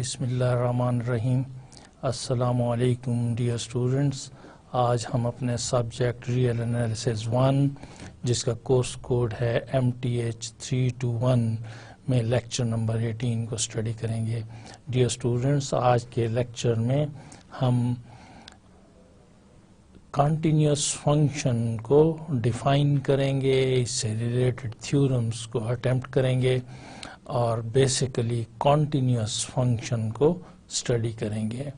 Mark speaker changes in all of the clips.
Speaker 1: बिस्मिल्लाहिर्रहमानिर्रहीम। अस्सलामुअलैकुम dear students. आज हम अपने सब्जेक्ट रियल एनालिसिस 1 जिसका कोर्स कोड है MTH 321 में लेक्चर नंबर 18 को स्टडी करेंगे। डियर स्टूडेंट्स, आज के लेक्चर में हम कंटिन्यूस फंक्शन को डिफाइन करेंगे, इससे रिलेटेड थ्योरम्स को अटेम्प्ट करेंगे और बेसिकली कंटिन्यूस फंक्शन को स्टडी करेंगे।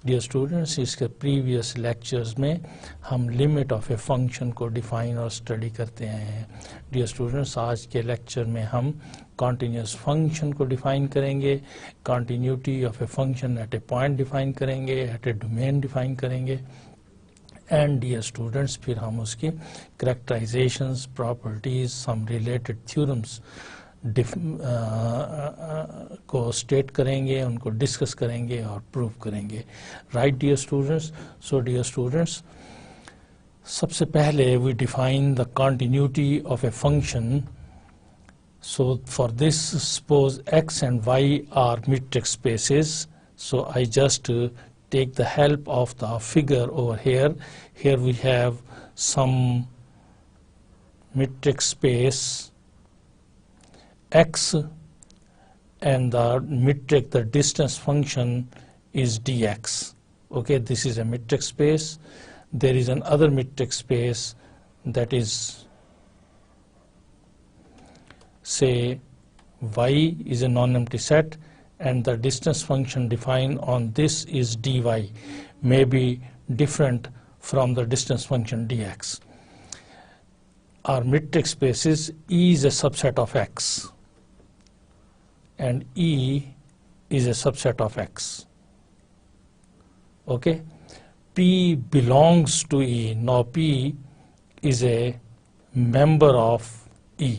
Speaker 1: डियर स्टूडेंट्स, इसके प्रीवियस लेक्चर्स में हम लिमिट ऑफ ए फंक्शन को डिफाइन और स्टडी करते आए हैं। डियर स्टूडेंट्स, आज के लेक्चर में हम कंटिन्यूस फंक्शन को डिफाइन करेंगे, continuity of a function at a point define करेंगे, एट ए डोमेन डिफाइन करेंगे एंड डियर स्टूडेंट्स फिर हम उसकी characterizations, properties, some related theorems को स्टेट करेंगे, उनको डिस्कस करेंगे और प्रूव करेंगे। Right dear students. So dear students, सबसे पहले we define the continuity of a function. So for this suppose x and y are metric spaces. So I just take the help of the figure over here. Here we have some metric space x and the metric, the distance function is dx. Okay, this is a metric space. There is another metric space that is, say, y is a non-empty set and the distance function defined on this is dy, may be different from the distance function dx. Our metric spaces, E is a subset of x and E is a subset of x. Okay, P belongs to E. Now P is a member of E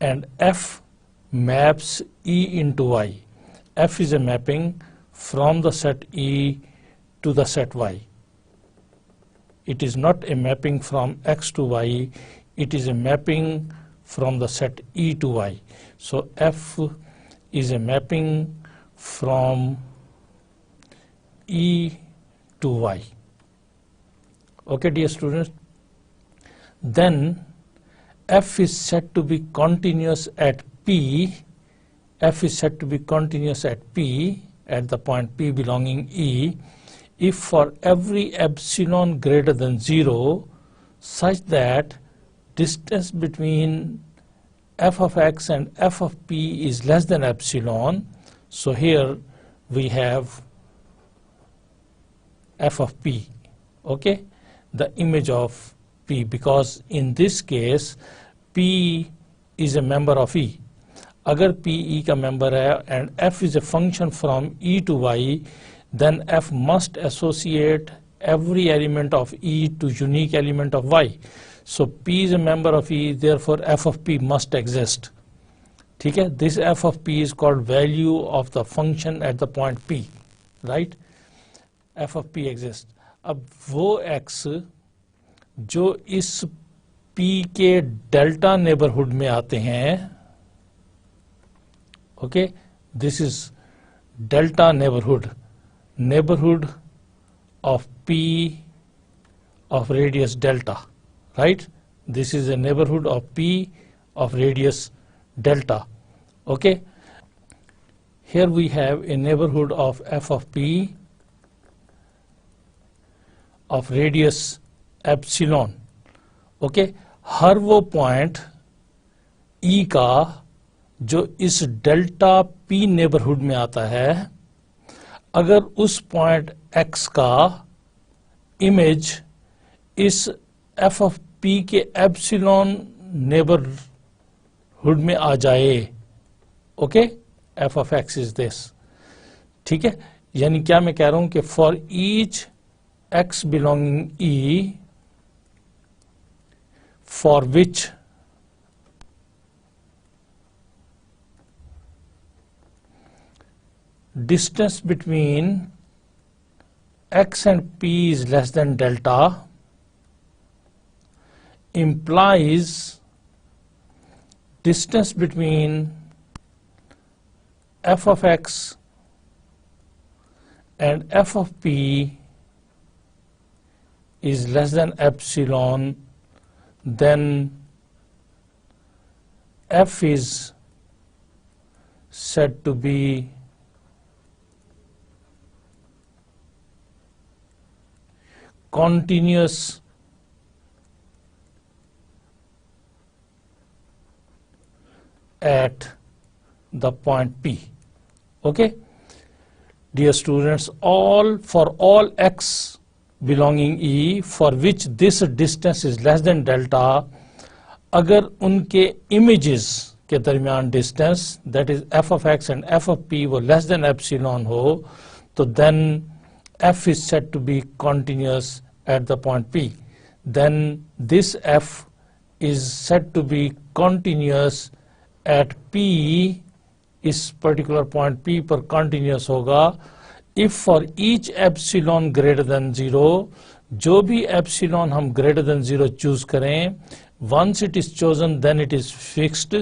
Speaker 1: and F maps E into Y. F is a mapping from the set E to the set Y. It is not a mapping from X to Y, it is a mapping from the set E to Y. So F is a mapping from E to Y. Okay, dear students. Then F is said to be continuous at P. F is said to be continuous at P, at the point P belonging E, if for every epsilon greater than 0 such that distance between f of x and f of p is less than epsilon. So here we have f of p, okay, the image of p, because in this case p is a member of E. अगर p E का member है and f is a function from E to Y, then f must associate every element of E to unique element of Y. So p is a member of E, therefore f of p must exist. ठीक है, this f of p is called value of the function at the point p, right? f of p exists. अब वो x जो इस p के delta neighbourhood में आते हैं, okay, this is delta neighborhood of p of radius delta, right? This is a neighborhood of p of radius delta. Okay, here we have a neighborhood of f of p of radius epsilon. Okay, हर वो point E का जो इस delta P neighbourhood में आता है, अगर उस point X का इमेज इस f of P के एप्सिलॉन नेबरहुड में आ जाए, okay, f of x is this, ठीक है। यानी क्या मैं कह रहा हूं कि for each x belonging E for which distance between x and p is less than delta implies distance between f of x and f of p is less than epsilon, then f is said to be continuous at the point P. Okay, dear students, for all x belonging E for which this distance is less than delta, अगर उनके images के दरमियान distance, that is f of x and f of p, वो less than epsilon हो, तो then f is said to be continuous at the point P. Then this f is said to be continuous at P, इस particular point P पर continuous होगा if for each epsilon greater than 0, जो भी epsilon हम greater than 0 choose करें, once it is chosen then it is fixed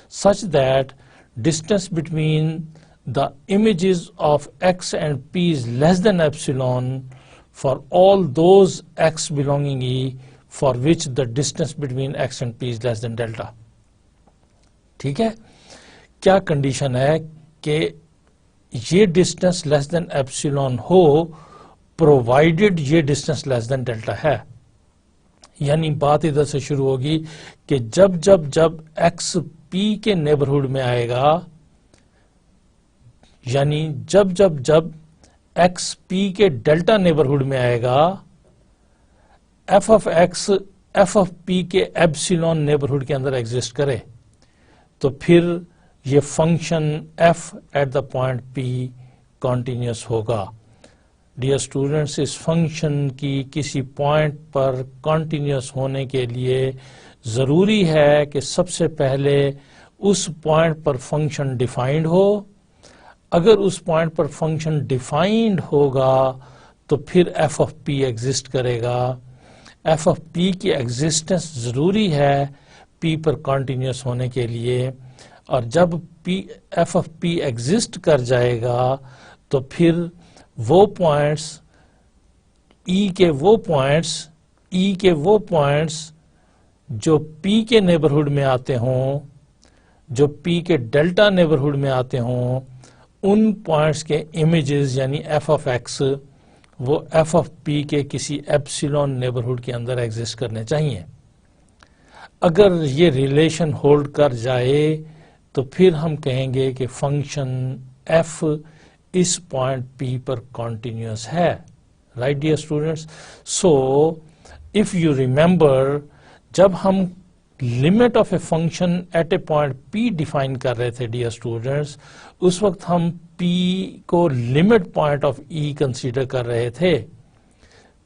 Speaker 1: such that distance between the images of x and p is less than epsilon for all those x belonging E for which the distance between x and p is less than delta. ठीक है, क्या condition है कि ये distance less than epsilon हो provided ये distance less than delta है. यानी बात इधर से शुरू होगी कि जब जब जब एक्स पी के नेबरहुड में आएगा, यानी जब जब जब एक्स पी के डेल्टा नेबरहुड में आएगा, F of X F of P के एप्सिलॉन नेबरहुड के अंदर एग्जिस्ट करे, तो फिर ये function f eight the point p continuous होगा. डियर स्टूडेंट्स, इस फंक्शन की किसी पॉइंट पर कॉन्टिन्यूस होने के लिए ज़रूरी है कि सबसे पहले उस पॉइंट पर फंक्शन डिफाइंड हो. अगर उस पॉइंट पर फंक्शन डिफाइंड होगा तो फिर f ऑफ p एग्जिस्ट करेगा. f ऑफ p की एग्जिस्टेंस ज़रूरी है p पर कॉन्टिन्यूस होने के लिए, और जब f ऑफ p एग्जिस्ट कर जाएगा तो फिर वो पॉइंट्स E के वो पॉइंट्स जो p के नेबरहुड में आते हों, जो p के डेल्टा नेबरहुड में आते हों, उन पॉइंट्स के इमेजेस यानी f ऑफ x वो f ऑफ p के किसी एप्सिलॉन नेबरहुड के अंदर एग्जिस्ट करने चाहिए. अगर ये रिलेशन होल्ड कर जाए तो फिर हम कहेंगे कि फंक्शन f इस पॉइंट p पर कॉन्टिन्यूस है. Right dear students, so if you remember, जब हम limit of a function at a point p define कर रहे थे डियर स्टूडेंट्स, उस वक्त हम p को limit point of e consider कर रहे थे.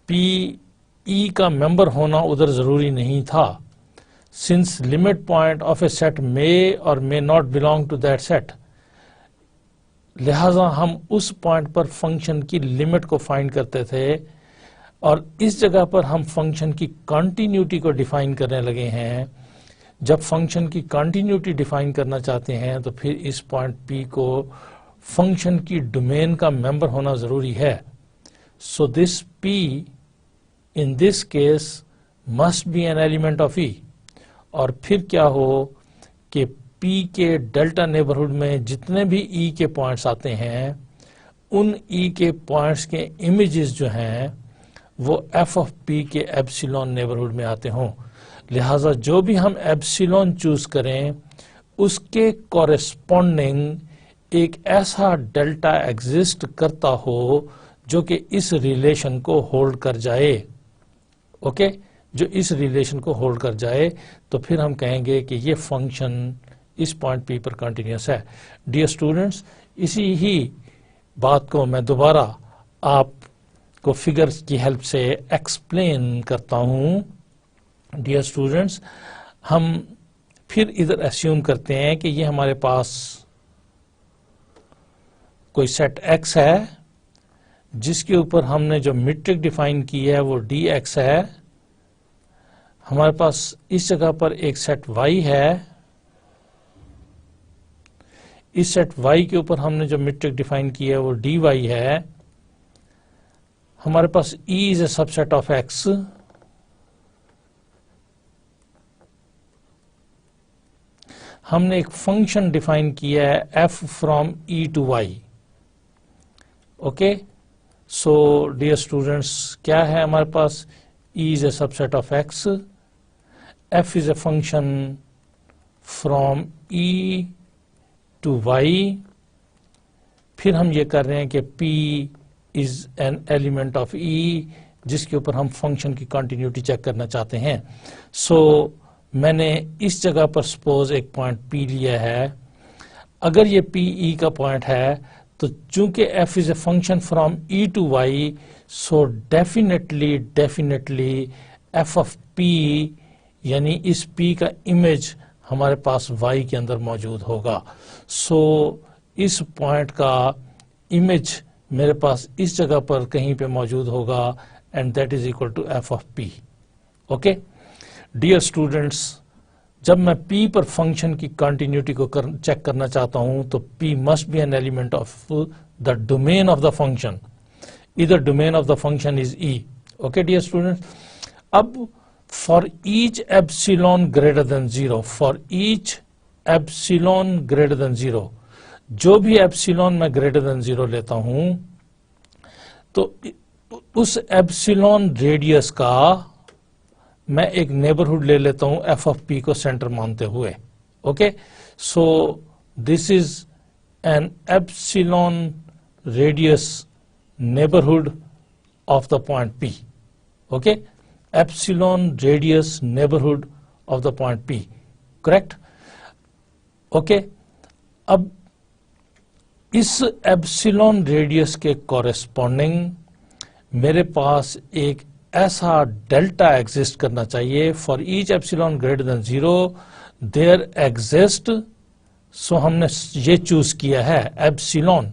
Speaker 1: p e का मेंबर होना उधर जरूरी नहीं था, since limit point of a set may or may not belong to that set. लिहाजा हम उस पॉइंट पर फंक्शन की लिमिट को फाइंड करते थे, और इस जगह पर हम फंक्शन की कॉन्टिन्यूटी को डिफाइन करने लगे हैं. जब फंक्शन की कॉन्टिन्यूटी डिफाइन करना चाहते हैं तो फिर इस पॉइंट p को फंक्शन की डोमेन का मेंबर होना जरूरी है. So this p in this case must be an element of E. और फिर क्या हो कि P के डेल्टा नेबरहुड में जितने भी E के पॉइंट्स आते हैं, उन E के पॉइंट्स के इमेजेस जो हैं वो f ऑफ P के एप्सिलॉन नेबरहुड में आते हों. लिहाजा जो भी हम एप्सिलॉन चूज करें उसके कॉरेस्पॉन्डिंग एक ऐसा डेल्टा एग्जिस्ट करता हो जो कि इस रिलेशन को होल्ड कर जाए. ओके, जो इस रिलेशन को होल्ड कर जाए, तो फिर हम कहेंगे कि ये फंक्शन इस पॉइंट P पर कंटिन्यूस है. डियर स्टूडेंट्स, इसी ही बात को मैं दोबारा आपको फिगर्स की हेल्प से एक्सप्लेन करता हूं. डियर स्टूडेंट्स, हम फिर इधर एस्यूम करते हैं कि ये हमारे पास कोई सेट x है जिसके ऊपर हमने जो मीट्रिक डिफाइन की है वो dx है. हमारे पास इस जगह पर एक सेट y है. इस सेट y के ऊपर हमने जो मीट्रिक डिफाइन की है वो dy है. हमारे पास E is a subset of X, हमने एक फंक्शन डिफाइन किया है f from E to Y. Okay, so dear students, क्या है हमारे पास? E is a subset of X, f is a function from E to Y. फिर हम ये कर रहे हैं कि P is an element of E, जिसके ऊपर हम फंक्शन की कंटिन्यूटी चेक करना चाहते हैं. सो मैंने इस जगह पर सपोज एक पॉइंट P लिया है. अगर ये P E का पॉइंट है तो चूंकि f is a function from E to Y, so definitely f of P यानी इस P का इमेज हमारे पास Y के अंदर मौजूद होगा. सो इस पॉइंट का इमेज मेरे पास इस जगह पर कहीं पे मौजूद होगा and that is equal to f of P. Okay dear students, जब मैं P पर फंक्शन की कंटिन्यूटी को चेक करना चाहता हूं तो P must be an element of the domain of the function. इधर domain of the function is E. Okay dear students, अब for each epsilon greater than 0, for each epsilon greater than 0, जो भी epsilon मैं greater than 0 लेता हूं तो उस epsilon radius का मैं एक नेबरहुड ले लेता हूं f ऑफ P को सेंटर मानते हुए. Okay, so this is N epsilon radius neighbourhood of the point P. Okay, epsilon radius neighbourhood of the point P, correct. Okay, अब इस एप्सिलॉन रेडियस के कॉरेस्पॉन्डिंग मेरे पास एक ऐसा डेल्टा एग्जिस्ट करना चाहिए. For each epsilon greater than 0 there exist, so हमने ये चूज किया है एप्सिलॉन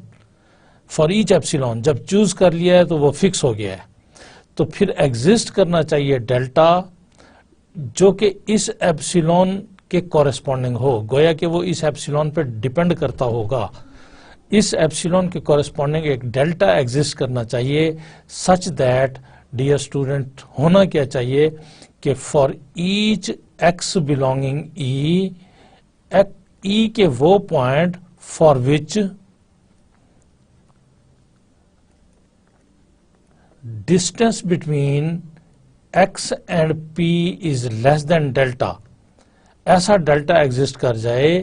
Speaker 1: फॉर ईच एप्सिलॉन. जब चूज कर लिया है तो वो फिक्स हो गया है, तो फिर एग्जिस्ट करना चाहिए डेल्टा जो कि इस एप्सिलॉन के कॉरेस्पॉन्डिंग हो, गोया कि वो इस एप्सिलॉन पे डिपेंड करता होगा. इस एप्सिलॉन के कॉरेस्पॉन्डिंग एक डेल्टा एग्जिस्ट करना चाहिए सच दैट डियर स्टूडेंट होना क्या चाहिए कि for each x belonging E के वो point for which distance between x and P is less than delta, ऐसा डेल्टा एग्जिस्ट कर जाए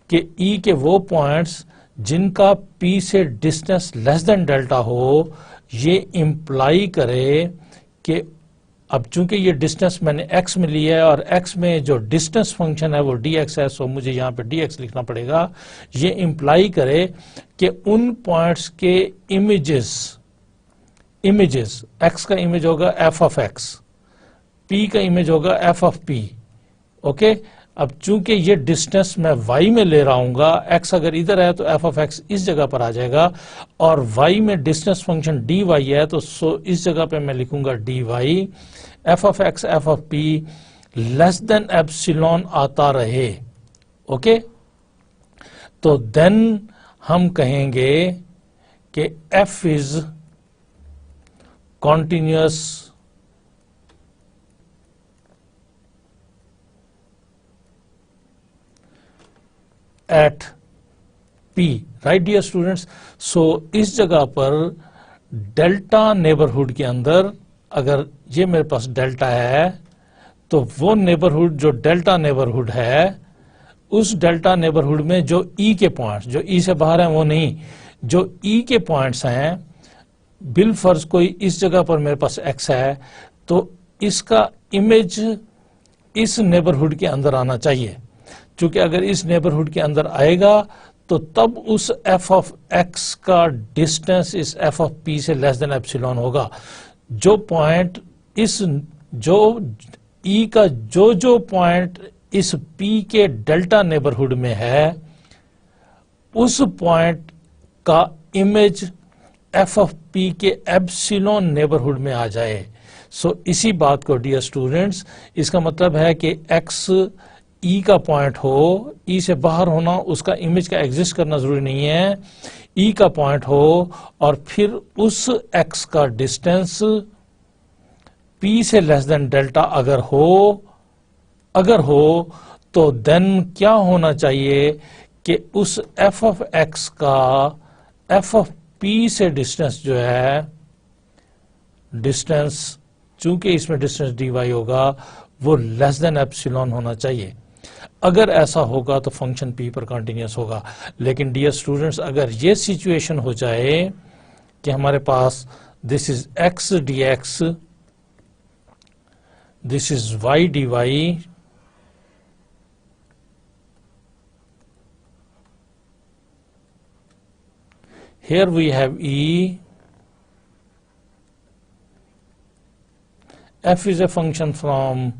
Speaker 1: कि E के वो पॉइंट्स जिनका P से डिस्टेंस लेस देन डेल्टा हो, ये इंप्लाई करे कि अब चूंकि ये डिस्टेंस मैंने x में लिया है और x में जो डिस्टेंस फंक्शन है वो dx है, सो मुझे यहाँ पे dx लिखना पड़ेगा. ये इंप्लाई करे कि उन पॉइंट्स के इमेजेस x का इमेज होगा f ऑफ x, P का इमेज होगा f ऑफ P. ओके, अब चूंकि ये डिस्टेंस मैं y में ले रहा हूंगा, x अगर इधर है तो f ऑफ x इस जगह पर आ जाएगा, और y में डिस्टेंस फंक्शन dy है तो सो इस जगह पे मैं लिखूंगा dy. f of x f of p less than epsilon आता रहे. ओके, तो देन हम कहेंगे कि f is continuous at P, right dear students. So इस जगह पर डेल्टा नेबरहुड के अंदर अगर ये मेरे पास डेल्टा है तो वो नेबरहुड जो डेल्टा नेबरहुड है, उस डेल्टा नेबरहुड में जो E के पॉइंट्स, जो E से बाहर हैं वो नहीं, जो E के पॉइंट्स हैं, बिल फर्ज कोई इस जगह पर मेरे पास x है तो इसका इमेज इस नेबरहुड के अंदर आना चाहिए. क्योंकि अगर इस नेबरहुड के अंदर आएगा तो तब उस f ऑफ x का डिस्टेंस इस f ऑफ p से लेस देन एप्सिलॉन होगा. जो पॉइंट इस जो E का जो पॉइंट इस P के डेल्टा नेबरहुड में है, उस पॉइंट का इमेज f ऑफ P के एप्सिलॉन नेबरहुड में आ जाए. सो इसी बात को डियर स्टूडेंट्स, इसका मतलब है कि x ई का पॉइंट हो, ई से बाहर होना, उसका इमेज का एग्जिस्ट करना जरूरी नहीं है, ई का पॉइंट हो और फिर उस एक्स का डिस्टेंस पी से लेस देन डेल्टा अगर हो तो देन क्या होना चाहिए कि उस एफ ऑफ एक्स का एफ ऑफ पी से डिस्टेंस जो है, डिस्टेंस चूंकि इसमें डिस्टेंस dy होगा वो लेस देन एप्सिलॉन होना चाहिए। अगर ऐसा होगा तो फंक्शन p पर कंटिन्यूअस होगा। लेकिन डियर स्टूडेंट्स, अगर ये सिचुएशन हो जाए कि हमारे पास this is x dx, this is y dy, here we have e, f is a function from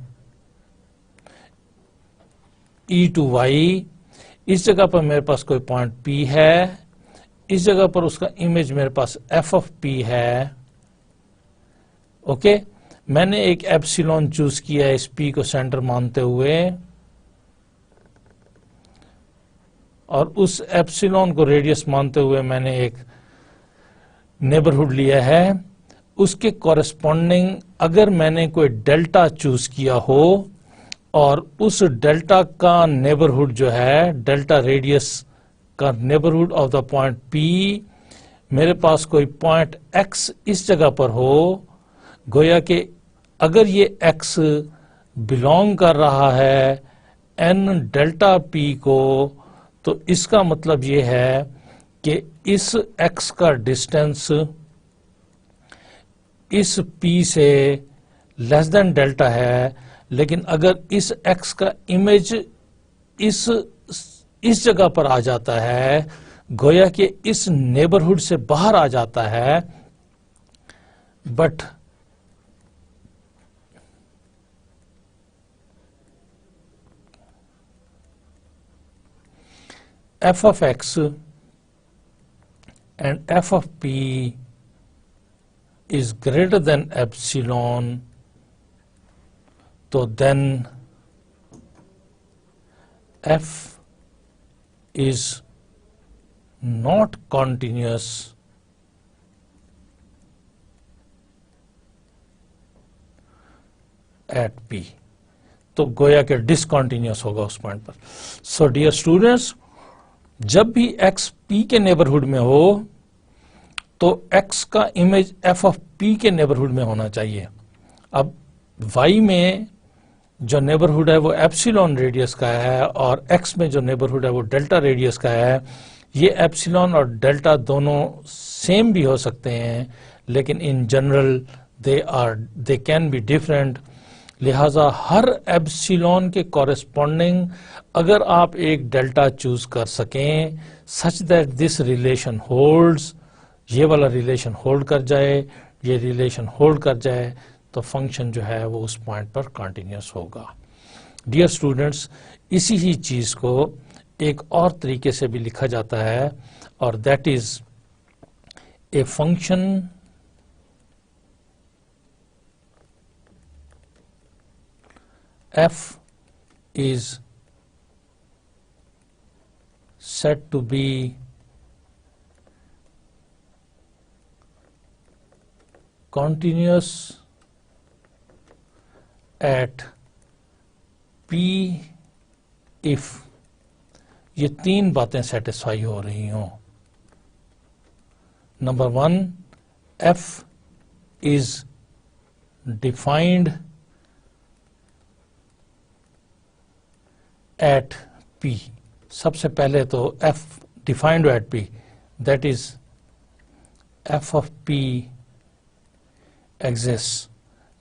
Speaker 1: e to y, इस जगह पर मेरे पास कोई पॉइंट p है, इस जगह पर उसका इमेज मेरे पास f ऑफ p है। ओके, मैंने एक एप्सिलॉन चूज किया है इस p को सेंटर मानते हुए और उस एप्सिलॉन को रेडियस मानते हुए मैंने एक नेबरहुड लिया है। उसके कॉरेस्पॉन्डिंग अगर मैंने कोई डेल्टा चूज किया हो और उस डेल्टा का नेबरहुड जो है, डेल्टा रेडियस का neighbourhood of the point P, मेरे पास कोई पॉइंट X इस जगह पर हो, गोया कि अगर ये X बिलोंग कर रहा है n डेल्टा P को, तो इसका मतलब ये है कि इस x का डिस्टेंस इस p से लेस देन डेल्टा है। लेकिन अगर इस x का इमेज इस जगह पर आ जाता है, गोया कि इस नेबरहुड से बाहर आ जाता है, but f of x and f of p is greater than epsilon, so then f is not continuous at p, तो गोया के डिसकंटिन्यूअस होगा उस पॉइंट पर। सो डियर स्टूडेंट्स, जब भी x p के नेबरहुड में हो तो x का इमेज f ऑफ p के नेबरहुड में होना चाहिए। अब y में जो नेबरहुड है वो एप्सिलॉन रेडियस का है और x में जो नेबरहुड है वो डेल्टा रेडियस का है। ये एप्सिलॉन और डेल्टा दोनों सेम भी हो सकते हैं, लेकिन in general they can be different. लिहाजा हर एप्सिलॉन के कॉरेस्पॉन्डिंग अगर आप एक डेल्टा चूज कर सकें such that this relation holds, ये वाला रिलेशन होल्ड कर जाए, ये रिलेशन होल्ड कर जाए, तो फंक्शन जो है वो उस पॉइंट पर कंटिन्यूअस होगा। डियर स्टूडेंट्स, इसी ही चीज को एक और तरीके से भी लिखा जाता है और that is a function f is said to be continuous at p if ये तीन बातें सेटिस्फाई हो रही हों। Number 1, f is defined at p, सबसे पहले तो f defined at p, that is f of p exists,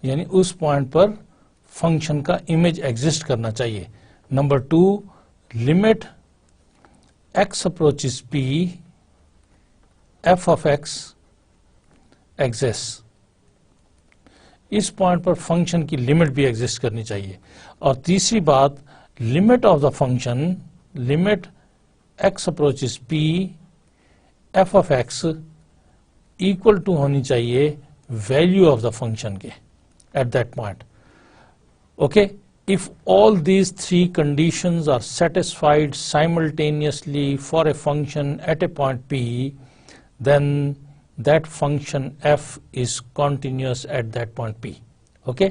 Speaker 1: यानी उस पॉइंट पर फंक्शन का इमेज एग्जिस्ट करना चाहिए। Number 2, limit x approaches p, f of x exists, इस पॉइंट पर फंक्शन की लिमिट भी एग्जिस्ट करनी चाहिए। और तीसरी बात, limit of the function, limit x approaches p, f of x equal to होनी चाहिए वैल्यू ऑफ द फंक्शन के at that point. Okay, if all these three conditions are satisfied simultaneously for a function at a point P, then that function f is continuous at that point P. Okay?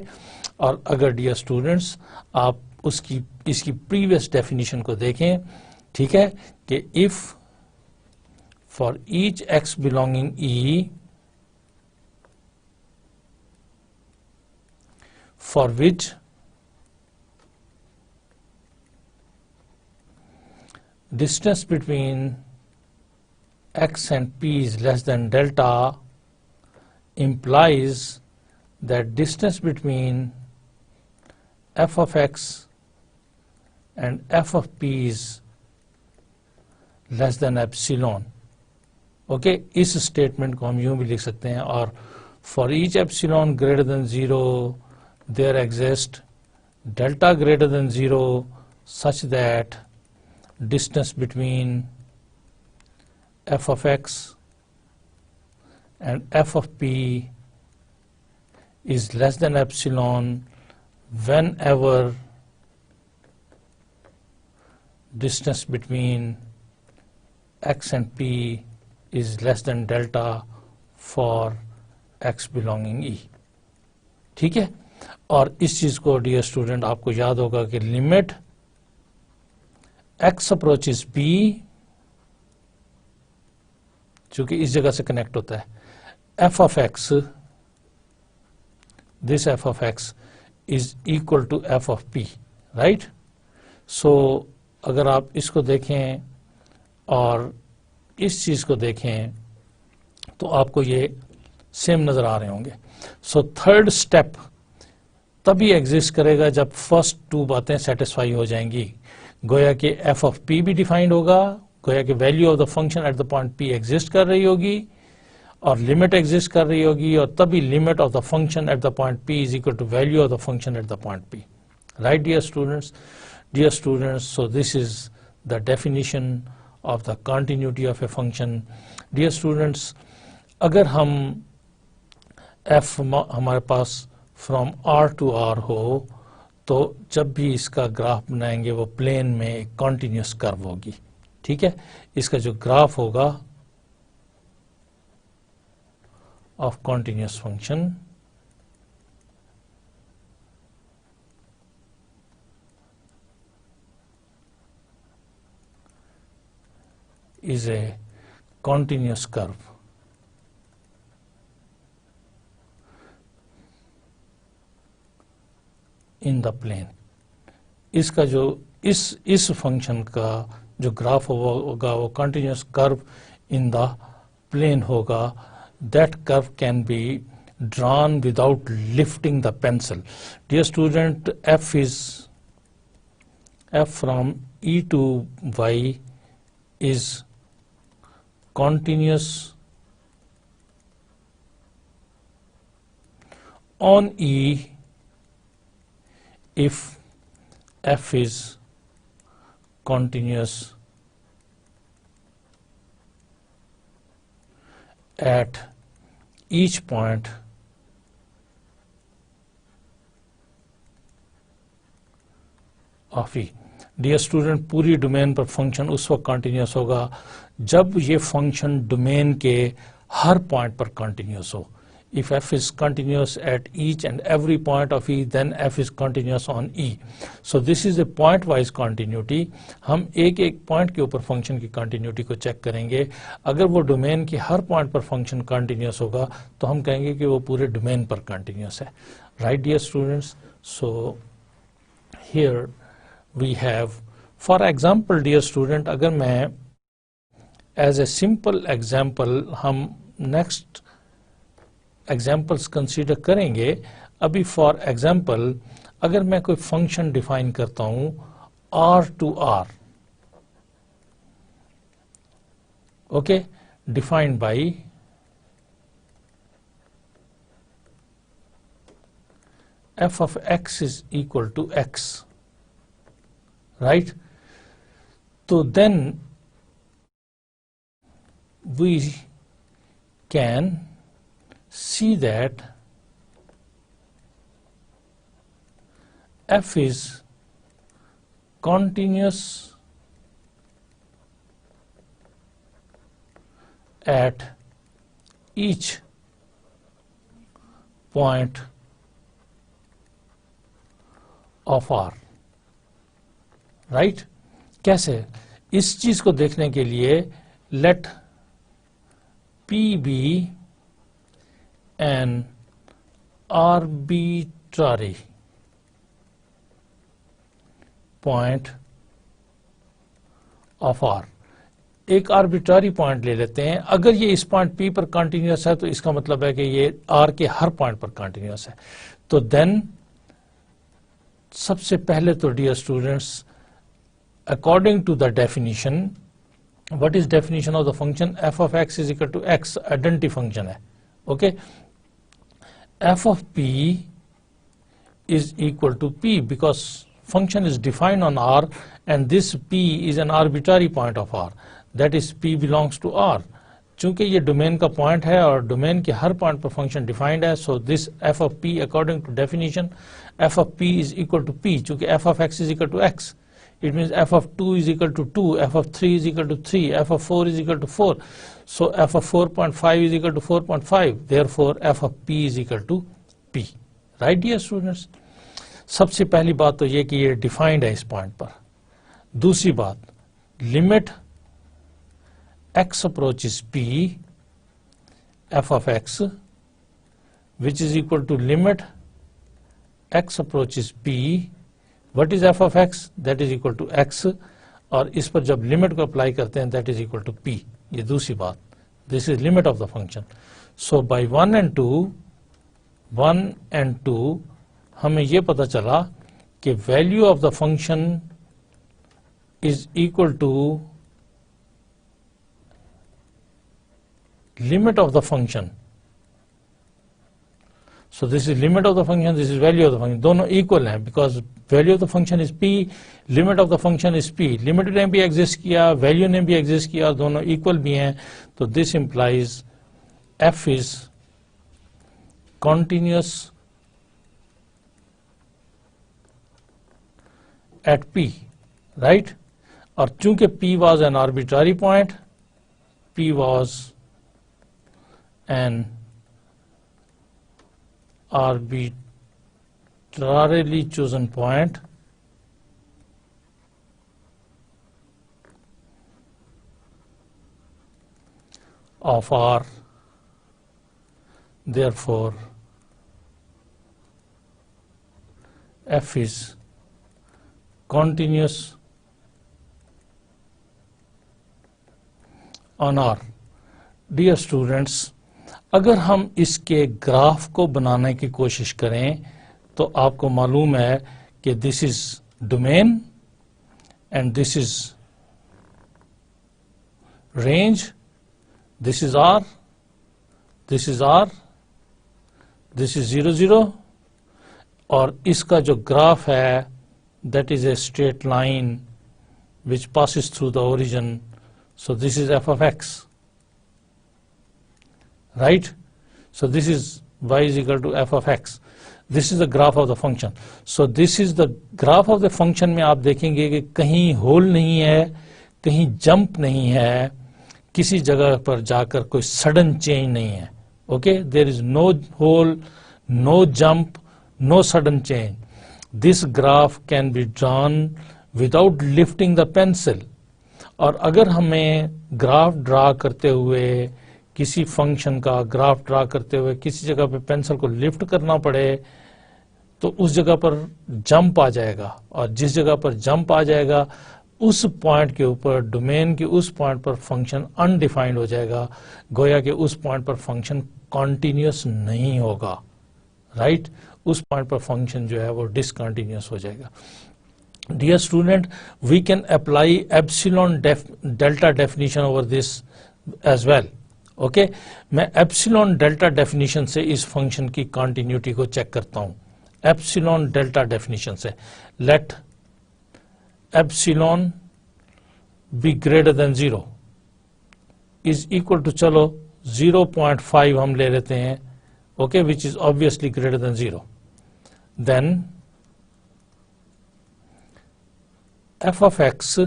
Speaker 1: और अगर dear students आप इसकी previous definition को देखें, ठीक है, कि if for each x belonging E for which distance between x and P is less than delta, implies that distance between f of x and f of P is less than epsilon. Okay, इस statement को हम यूं भी लिख सकते हैं, और for each epsilon greater than 0 there exists delta greater than 0 such that distance between f of x and f of P is less than epsilon whenever distance between x and P is less than delta for x belonging E. ठीक है, और इस चीज को dear student आपको याद होगा कि लिमिट x अप्रोचेस P, चूंकि इस जगह से कनेक्ट होता है, f of x, this f of x is equal to f of P, right? So अगर आप इसको देखें और इस चीज को देखें तो आपको ये सेम नजर आ रहे होंगे. सो थर्ड स्टेप तभी एग्जिस्ट करेगा जब फर्स्ट टू बातें सेटिस्फाई हो जाएंगी. गोया कि एफ ऑफ पी भी डिफाइंड होगा, गोया कि value of the function at the point P exist कर रही होगी और लिमिट एग्जिस्ट कर रही होगी, और तभी limit of the function at the point P is equal to value of the function at the point P. Right dear students? Dear students, so this is the definition of the continuity of a function. Dear students, अगर हम f हमारे पास from R to R हो तो जब भी इसका graph बनाएंगे वो प्लेन में एक कॉन्टिन्यूस कर्व होगी. ठीक है, इसका जो ग्राफ होगा of continuous function is a continuous curve. In the plane. इसका जो इस फंक्शन का जो ग्राफ होगा वो continuous curve in the plane होगा. That curve can be drawn without lifting the pencil. Dear student, f from E to Y is continuous on E if f is continuous at each point of E. Dear student, पूरी domain पर function उस वक्त continuous होगा जब ये function domain के हर point पर कंटिन्यूस हो. If f is continuous at each and every point of E, then f is continuous on E. So this is a point wise continuity. हम एक एक पॉइंट के ऊपर फंक्शन की कंटिन्यूटी को चेक करेंगे. अगर वो डोमेन के हर पॉइंट पर फंक्शन कंटिन्यूस होगा तो हम कहेंगे कि वो पूरे डोमेन पर कंटिन्यूस है. Right dear students? So here we have, for example dear student, अगर मैं as a simple example, हम next examples consider करेंगे. अभी for example अगर मैं कोई function define करता हूं R to R, okay, defined by f of x is equal to x, right? So then we can see that f is continuous at each point of R, right? कैसे? इस चीज को देखने के लिए let P be an arbitrary point of R. एक arbitrary point ले लेते हैं. अगर ये इस पॉइंट P पर कंटिन्यूअस है तो इसका मतलब है कि ये R के हर पॉइंट पर कंटिन्यूअस है. तो देन सबसे पहले तो dear students, according to the definition, what is definition of the function? f of x is equal to x, identity function है. Okay, f of p is equal to p because function is defined on R and this p is an arbitrary point of R, that is p belongs to R. चूंकि ये domain का point है और domain के हर point पर function defined है, सो this f of p according to definition f of p is equal to p. चूंकि f of x is equal to x, it means f of 2 is equal to 2, f of 3 is equal to 3, f of 4 is equal to 4. So f of 4.5 is equal to 4.5. Therefore f of p is equal to p. Right dear students? सबसे पहली बात तो ये कि ये defined है इस point पर. दूसरी बात, limit x approaches p f of x which is equal to limit x approaches p. What is f of x? That is equal to x. और इस पर जब लिमिट को अप्लाई करते हैं that is equal to p. ये दूसरी बात. This is limit of the function. So by 1 and 2 हमें ये पता चला कि value of the function is equal to limit of the function. So this is limit of the function, this is value of the function. दोनों equal हैं because value of the function is p, limit of the function is p. Limit ने भी exist किया, value ने भी exist किया, दोनों equal भी हैं. तो this implies f is continuous at p, right? और चूंकि p was an arbitrary point, p was an arbitrarily chosen point of R, therefore f is continuous on R. Dear students, अगर हम इसके ग्राफ को बनाने की कोशिश करें तो आपको मालूम है कि this is domain and this is range, this is R, this is R, this is 0 0 और इसका जो ग्राफ है that is a straight line which passes through the origin. So this is f of x, right? So this is y is equal to f of x. This is the graph of the function. So this is the graph of the function में आप देखेंगे कि कहीं whole नहीं है, कहीं jump नहीं है, किसी जगह पर जाकर कोई सडन चेंज नहीं है. Okay, there is no hole, no jump, no sudden change. This graph can be drawn without lifting the pencil. और अगर हमें ग्राफ ड्रा करते हुए किसी फंक्शन का ग्राफ ड्रा करते हुए किसी जगह पे पेंसिल को लिफ्ट करना पड़े तो उस जगह पर जंप आ जाएगा और जिस जगह पर जंप आ जाएगा उस पॉइंट के ऊपर डोमेन के उस पॉइंट पर फंक्शन अनडिफाइंड हो जाएगा, गोया कि उस पॉइंट पर फंक्शन कॉन्टिन्यूस नहीं होगा, राइट? उस पॉइंट पर फंक्शन जो है वो डिसकंटिन्यूअस हो जाएगा. Dear student, we can apply epsilon delta definition over this as well. Okay, मैं एप्सिलॉन डेल्टा डेफिनेशन से इस फंक्शन की कॉन्टिन्यूटी को चेक करता हूं. एप्सिलॉन डेल्टा डेफिनेशन से let epsilon be greater than 0 is equal to, चलो 0.5 हम ले लेते हैं, okay, which is obviously greater than 0. Then f of x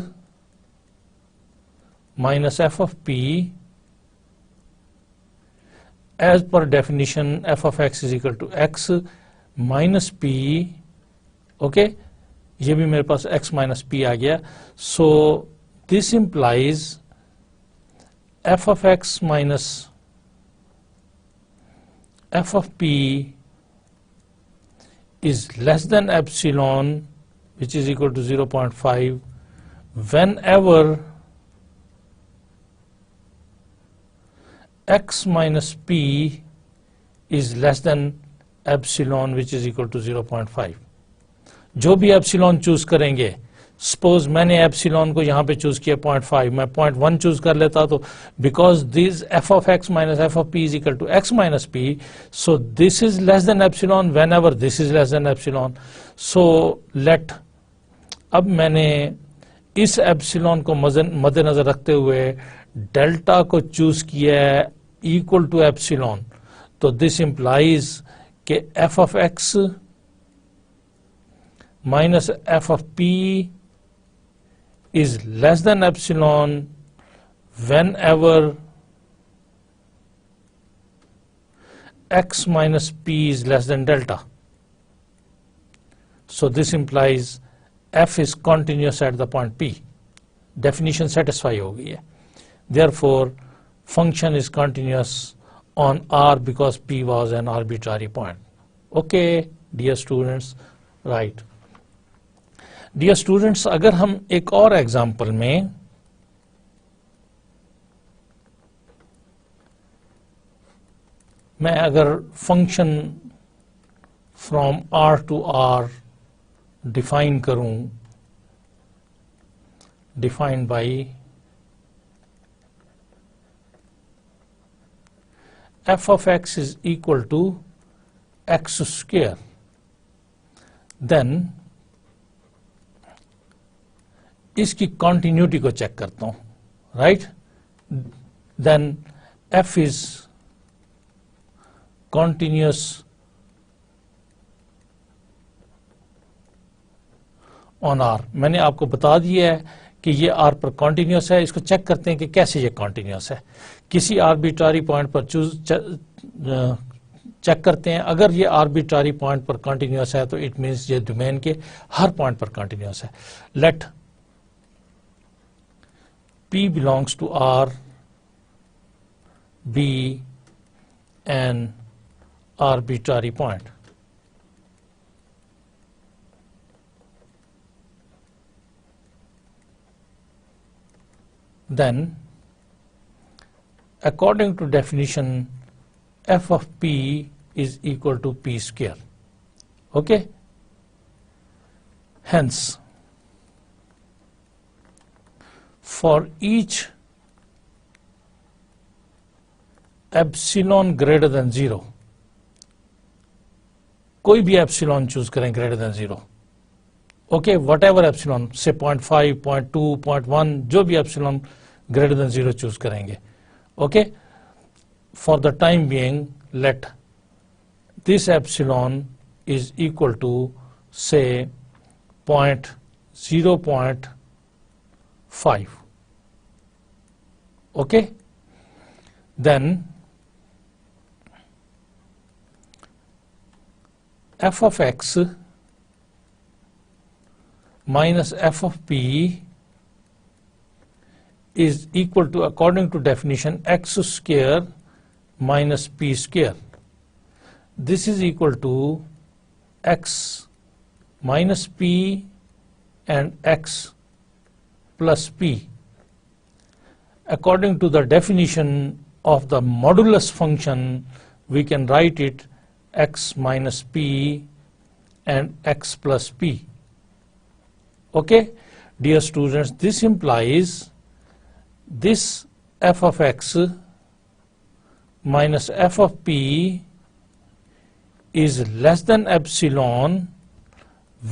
Speaker 1: minus f of p, as per definition f of x is equal to x minus p. Okay, ये भी मेरे पास x minus p आ गया. So this implies f of x minus f of p is less than epsilon, which is equal to 0.5 whenever x minus p is less than epsilon, which is equal to 0.5. जो भी epsilon choose करेंगे, suppose मैंने epsilon को यहां पे choose किया 0.5, मैं 0.1 choose कर लेता तो because this f of x minus f of p is equal to x minus p, so this is less than epsilon whenever this is less than epsilon. So let, अब मैंने इस epsilon को मद्देनजर रखते हुए डेल्टा को choose किया है इक्वल टू एप्सिलॉन, तो दिस इंप्लाइज कि f of x minus f of p is less than epsilon whenever x minus p is less than delta. So this implies f is continuous at the point p. Definition satisfy हो गई है. Therefore, function is continuous on R because p was an arbitrary point. Okay, dear students, right. Dear students, अगर हम एक और example में मैं अगर function from R to R define करूं, defined by f of x is equal to x square, then इसकी continuity को चेक करता हूं, right. Then f is continuous on r. मैंने आपको बता दिया है कि ये r पर कॉन्टिन्यूस है. इसको चेक करते हैं कि कैसे ये कॉन्टिन्यूस है. किसी आर्बिट्रारी पॉइंट पर चेक करते हैं. अगर ये आर्बिट्रारी पॉइंट पर कॉन्टिन्यूस है तो इट मीन्स ये डोमेन के हर पॉइंट पर कॉन्टिन्यूस है. Let P belongs to R be an arbitrary point. Then, according to definition, f of P is equal to P square. Okay? Hence, for each epsilon greater than 0, कोई भी epsilon choose करें greater than 0, okay, whatever epsilon, say 0.5, 0.2, 0.1, जो भी epsilon greater than 0 choose करेंगे. Okay, for the time being let this epsilon is equal to say 0.5. Okay, then f of x minus f of p is equal to, according to definition, x square minus p square. This is equal to x minus p and x plus p. According to the definition of the modulus function, we can write it x minus p and x plus p. Okay, dear students, this implies this f of x minus f of p is less than epsilon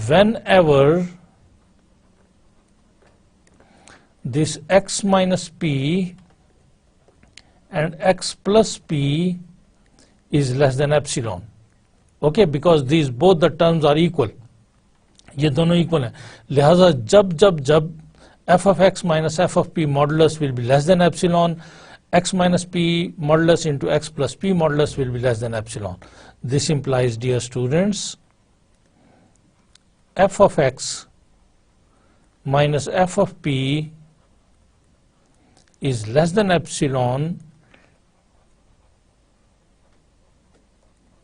Speaker 1: whenever this x minus p and x plus p is less than epsilon. Okay, because these both the terms are equal. ये दोनों equal हैं, लिहाजा जब जब जब f of x minus f of p modulus will be less than epsilon, x minus p modulus into x plus p modulus will be less than epsilon. This implies, dear students, f of x minus f of p is less than epsilon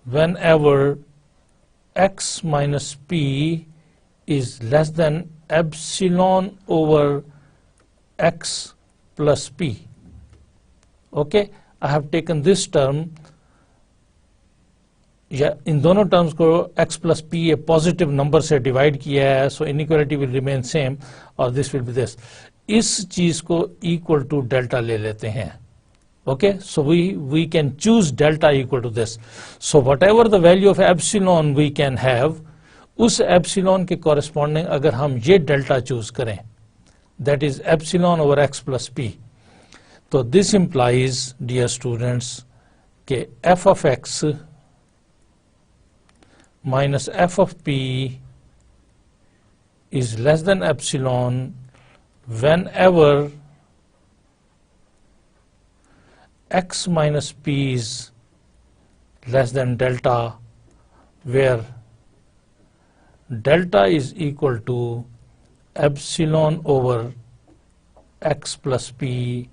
Speaker 1: whenever x minus p is less than epsilon over x plus p. Okay, I have taken this term, या इन दोनों terms को x plus P a positive number से divide किया है, so inequality will remain same और this will be this. इस चीज को इक्वल टू डेल्टा ले लेते हैं. Okay, so we can choose delta equal to this. So whatever the value of epsilon we can have, उस epsilon के corresponding अगर हम ये डेल्टा चूज करें, that is epsilon over X plus P, तो दिस इंप्लाइज, डियर स्टूडेंट्स, के F of x minus f of p is less than epsilon whenever x minus p is less than delta, where delta is equal to epsilon over x plus p,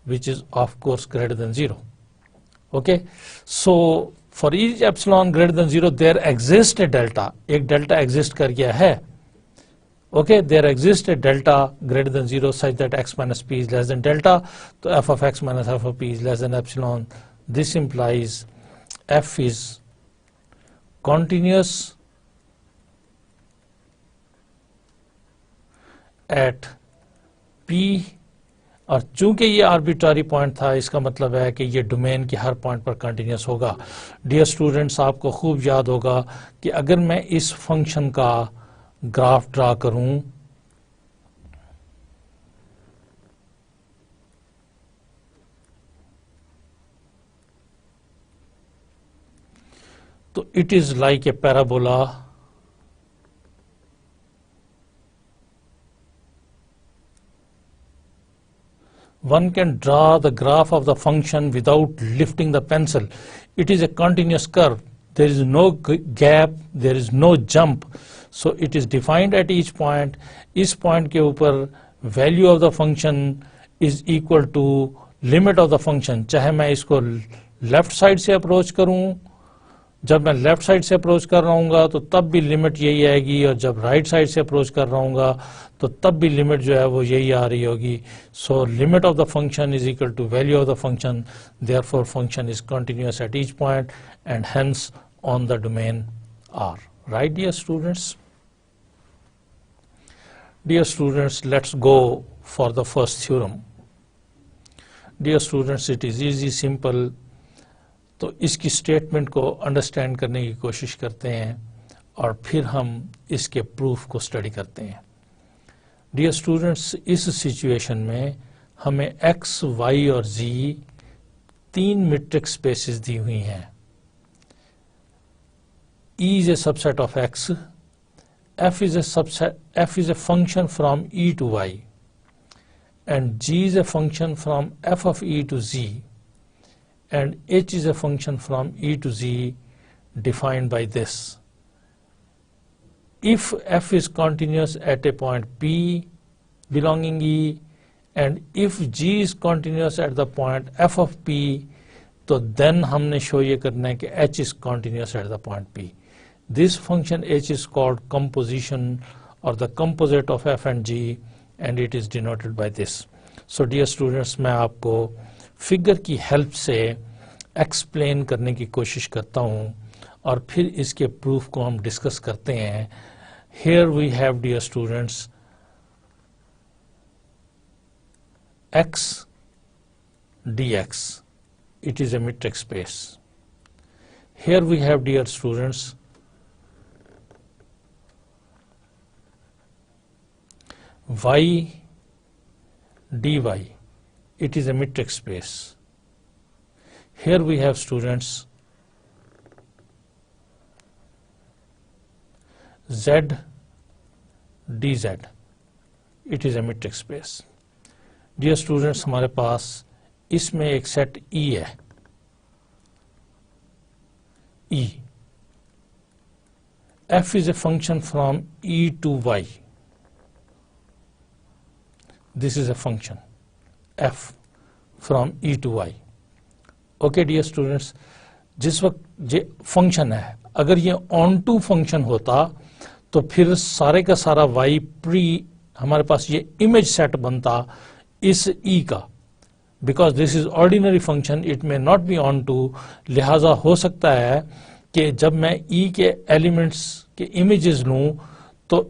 Speaker 1: which is of course greater than 0. Okay, so for each epsilon greater than 0 there exists a delta, एक delta exist कर गया है. Okay, there exists a delta greater than 0 such that x minus p is less than delta, so f of x minus f of p is less than epsilon. This implies f is continuous at p, और चूंकि ये arbitrary point था, इसका मतलब है कि ये domain के हर पॉइंट पर कंटिन्यूस होगा. डियर स्टूडेंट्स, आपको खूब याद होगा कि अगर मैं इस फंक्शन का ग्राफ ड्रा करूं, तो it is like a parabola one can draw the graph of the function without lifting the pencil. It is a continuous curve. There is no gap, there is no jump. So it is defined at each point. इस point के ऊपर value of the function is equal to limit of the function. चाहे मैं इसको left side से approach करूं, जब मैं लेफ्ट साइड से अप्रोच कर रहा हूँ तो तब भी लिमिट यही आएगी, और जब राइट साइड से अप्रोच कर रहा हूँ तो तब भी लिमिट जो है वो यही आ रही होगी. So limit of the function is equal to value of the function, therefore function is continuous at each point and hence on the domain R. Right dear students? Dear students, let's go for the first theorem. Dear students, it is easy, simple. तो इसकी statement को understand करने की कोशिश करते हैं और फिर हम इसके प्रूफ को स्टडी करते हैं. डियर स्टूडेंट्स, इस सिचुएशन में हमें x, y और z तीन मीट्रिक स्पेसेस दी हुई हैं. E is a subset of x, f is a function from E to y, and g is a function from f of E to z, and h is a function from E to z defined by this. If f is continuous at a point P belonging E, and if g is continuous at the point f of P, तो then हमने show ये करना है कि h is continuous at the point P. This function h is called composition or the composite of f and g, and it is denoted by this. So dear students, मैं आपको figure की help से explain करने की कोशिश करता हूँ और फिर इसके प्रूफ को हम डिस्कस करते हैं. Here we have, dear students, x dx. It is a metric space. Here we have, dear students, y dy. It is a metric space. Here we have, students, z dz, it is a metric space. Dear students, हमारे पास इसमें एक set E है, E. F is a function from E to Y. This is a function F from E to Y. Okay, dear students, जिस वक्त ये function है, अगर ये ऑन टू फंक्शन होता तो फिर सारे का सारा y प्री हमारे पास ये इमेज सेट बनता इस E का, because this is ordinary function, it may not be onto. लिहाजा हो सकता है कि जब मैं E के एलिमेंट्स के इमेजेस लूं तो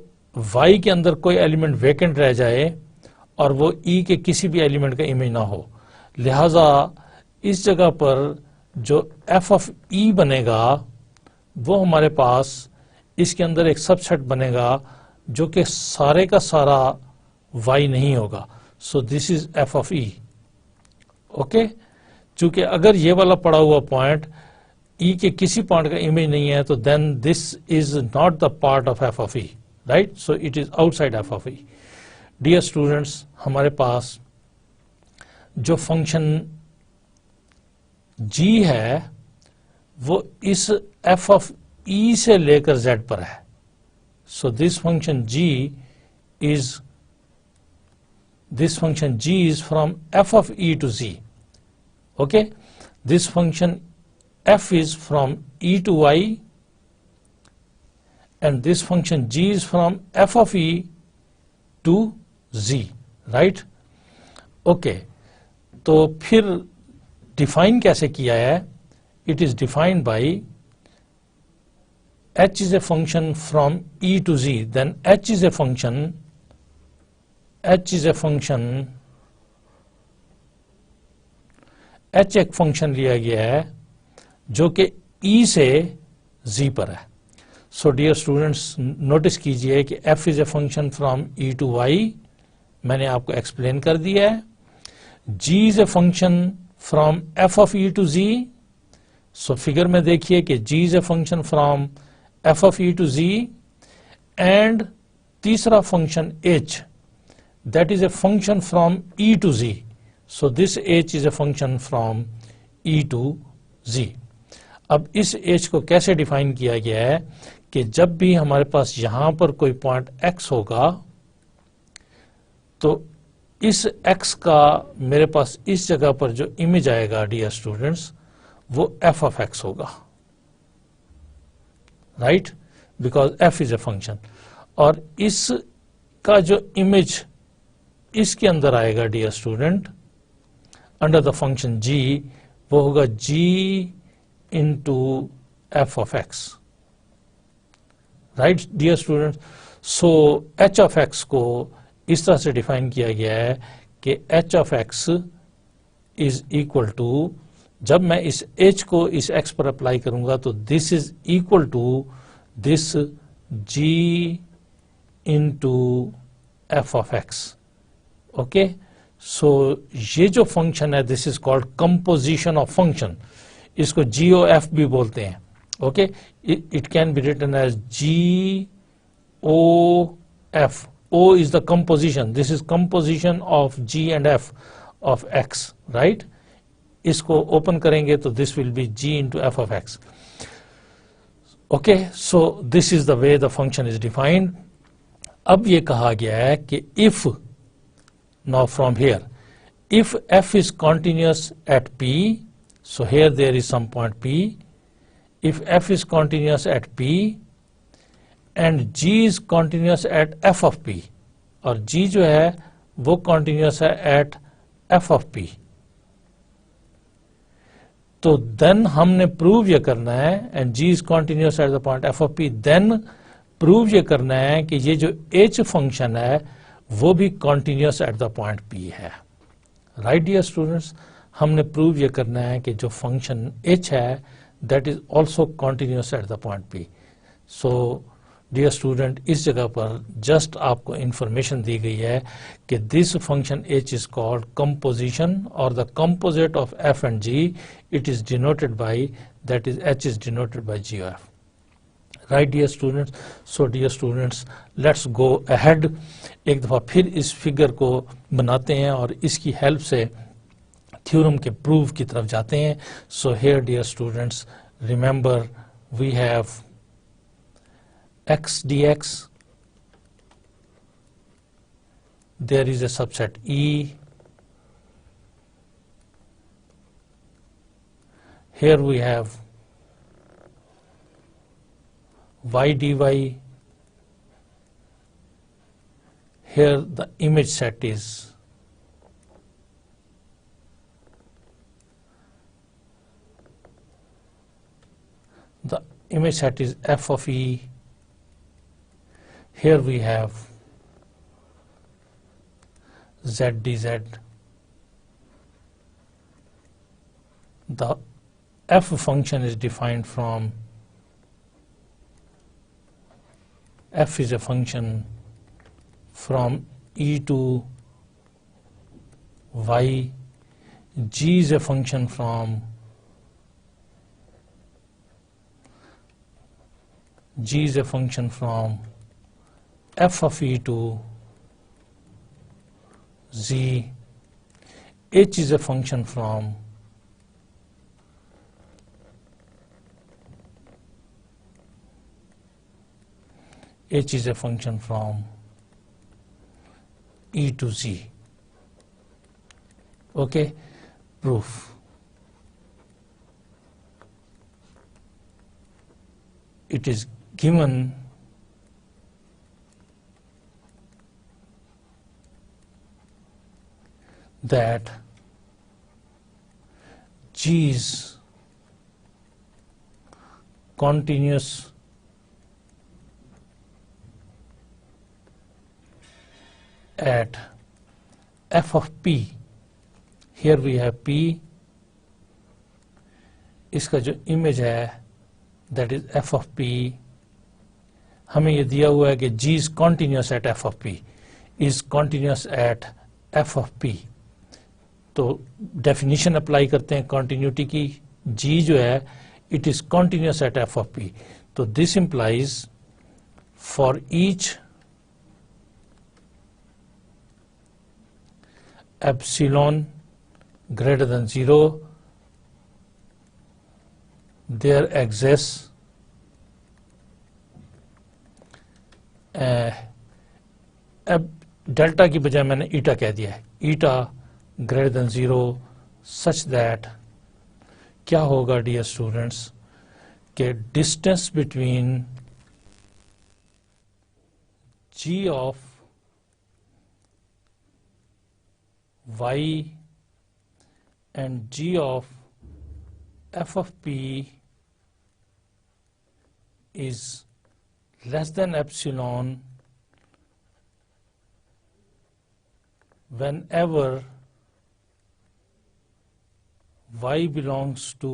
Speaker 1: y के अंदर कोई एलिमेंट वेकेंट रह जाए और वो E के किसी भी एलिमेंट का इमेज ना हो. लिहाजा इस जगह पर जो f ऑफ E बनेगा वो हमारे पास इसके अंदर एक सबसेट बनेगा जो कि सारे का सारा y नहीं होगा. So this is f of E. Okay, चूंकि अगर ये वाला पड़ा हुआ पॉइंट E के किसी पॉइंट का इमेज नहीं है तो then this is not the part of f of E, right. So it is outside f of E. Dear students, हमारे पास जो फंक्शन g है वो इस f ऑफ E से लेकर z पर है. So this function g is from f of E to z. Okay, this function f is from E to y and this function g is from f of E to z, right. Okay, तो फिर define कैसे किया है? It is defined by h is a function from E to z, then h is a function h एक function लिया गया है जो कि E से Z पर है. सो डियर स्टूडेंट्स, नोटिस कीजिए कि f is a function from E to Y, मैंने आपको एक्सप्लेन कर दिया है. G is a function from f of E to Z. So figure में देखिए कि G is a function from f of E to Z and तीसरा function H, that is a function from E to Z. So this H is a function from E to Z. अब इस H को कैसे define किया गया है कि जब भी हमारे पास यहां पर कोई पॉइंट X होगा तो इस X का मेरे पास इस जगह पर जो इमेज आएगा डियर स्टूडेंट्स वो f of X होगा, right, because f is a function. और इसका जो इमेज इसके अंदर आएगा dear student under the function g, वो होगा g into f of x, right dear student. So h of x को इस तरह से डिफाइन किया गया है कि h of x is equal to, जब मैं इस h को इस x पर अप्लाई करूंगा तो this is equal to this g into f of x. Okay, so ये जो फंक्शन है this is called composition of function, इसको GOF भी बोलते हैं. Okay, it can be written as GOF. O is the composition, this is composition of G and F of X, right. इसको open करेंगे तो this will B G into F of X. Okay, so this is the way the function is defined. अब ये कहा गया है कि if now from here, if f is continuous at p, so here there is some point p, if f is continuous at p and g is continuous at f of p, और g जो है वो continuous है at f of p, तो then हमने prove ये करना है and g is continuous at the point f of p, then prove ये करना है कि ये जो h फंक्शन है वो भी continuous at the point P है, राइट डियर स्टूडेंट्स. हमने प्रूव ये करना है कि जो फंक्शन h है that is also continuous at the point P. So dear student, इस जगह पर जस्ट आपको इंफॉर्मेशन दी गई है कि this function h is called composition और the composite of f and g, it is denoted by, that is h is denoted by g of f, right dear students. So dear students, let's go ahead. एक दफ़ा फिर इस figure को बनाते हैं और इसकी हेल्प से थ्योरम के प्रूफ की तरफ जाते हैं. So here dear students, remember we have x dx, there is a subset E. Here we have y dy. Here the image set is f of E. Here we have z dz. The f function is defined from f is a function from e to y, g is a function from f of e to z, h is a function from e to z. Okay, proof. It is given that G is continuous at f of p. Here we have p. इसका जो image है that is f of p. हमें ये दिया हुआ है कि G is continuous at f of p, is continuous at f of p. तो डेफिनेशन अप्लाई करते हैं कॉन्टिन्यूटी की. G जो है it is continuous at f of p. तो this implies for each epsilon greater than 0 there exists अब delta की बजाय मैंने ईटा कह दिया है. Eta greater than 0 such that क्या होगा डियर स्टूडेंट्स के distance between g of y and g of f of p is less than epsilon whenever y belongs to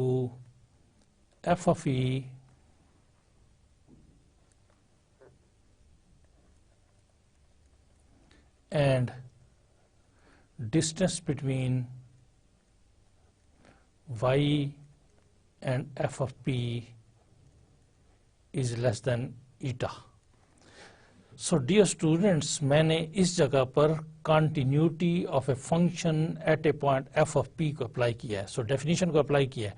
Speaker 1: f of e and distance between y and f of p is less than eta. So dear students, मैंने इस जगह पर continuity of a function at a point f of p को apply किया है. So definition को apply किया है.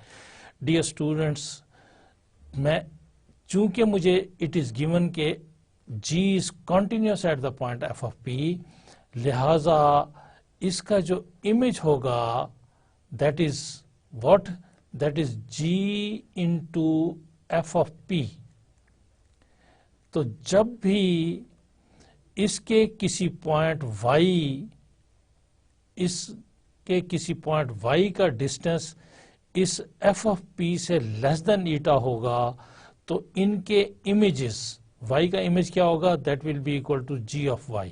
Speaker 1: Dear students, मैं चूंकि मुझे it is given के g is continuous at the point f of p, लिहाजा इसका जो इमेज होगा that is what? That is g into f of p. तो जब भी इसके किसी पॉइंट y का डिस्टेंस इस f of p से लेस देन ईटा होगा तो इनके इमेजेस y का इमेज क्या होगा? That will be equal to g of y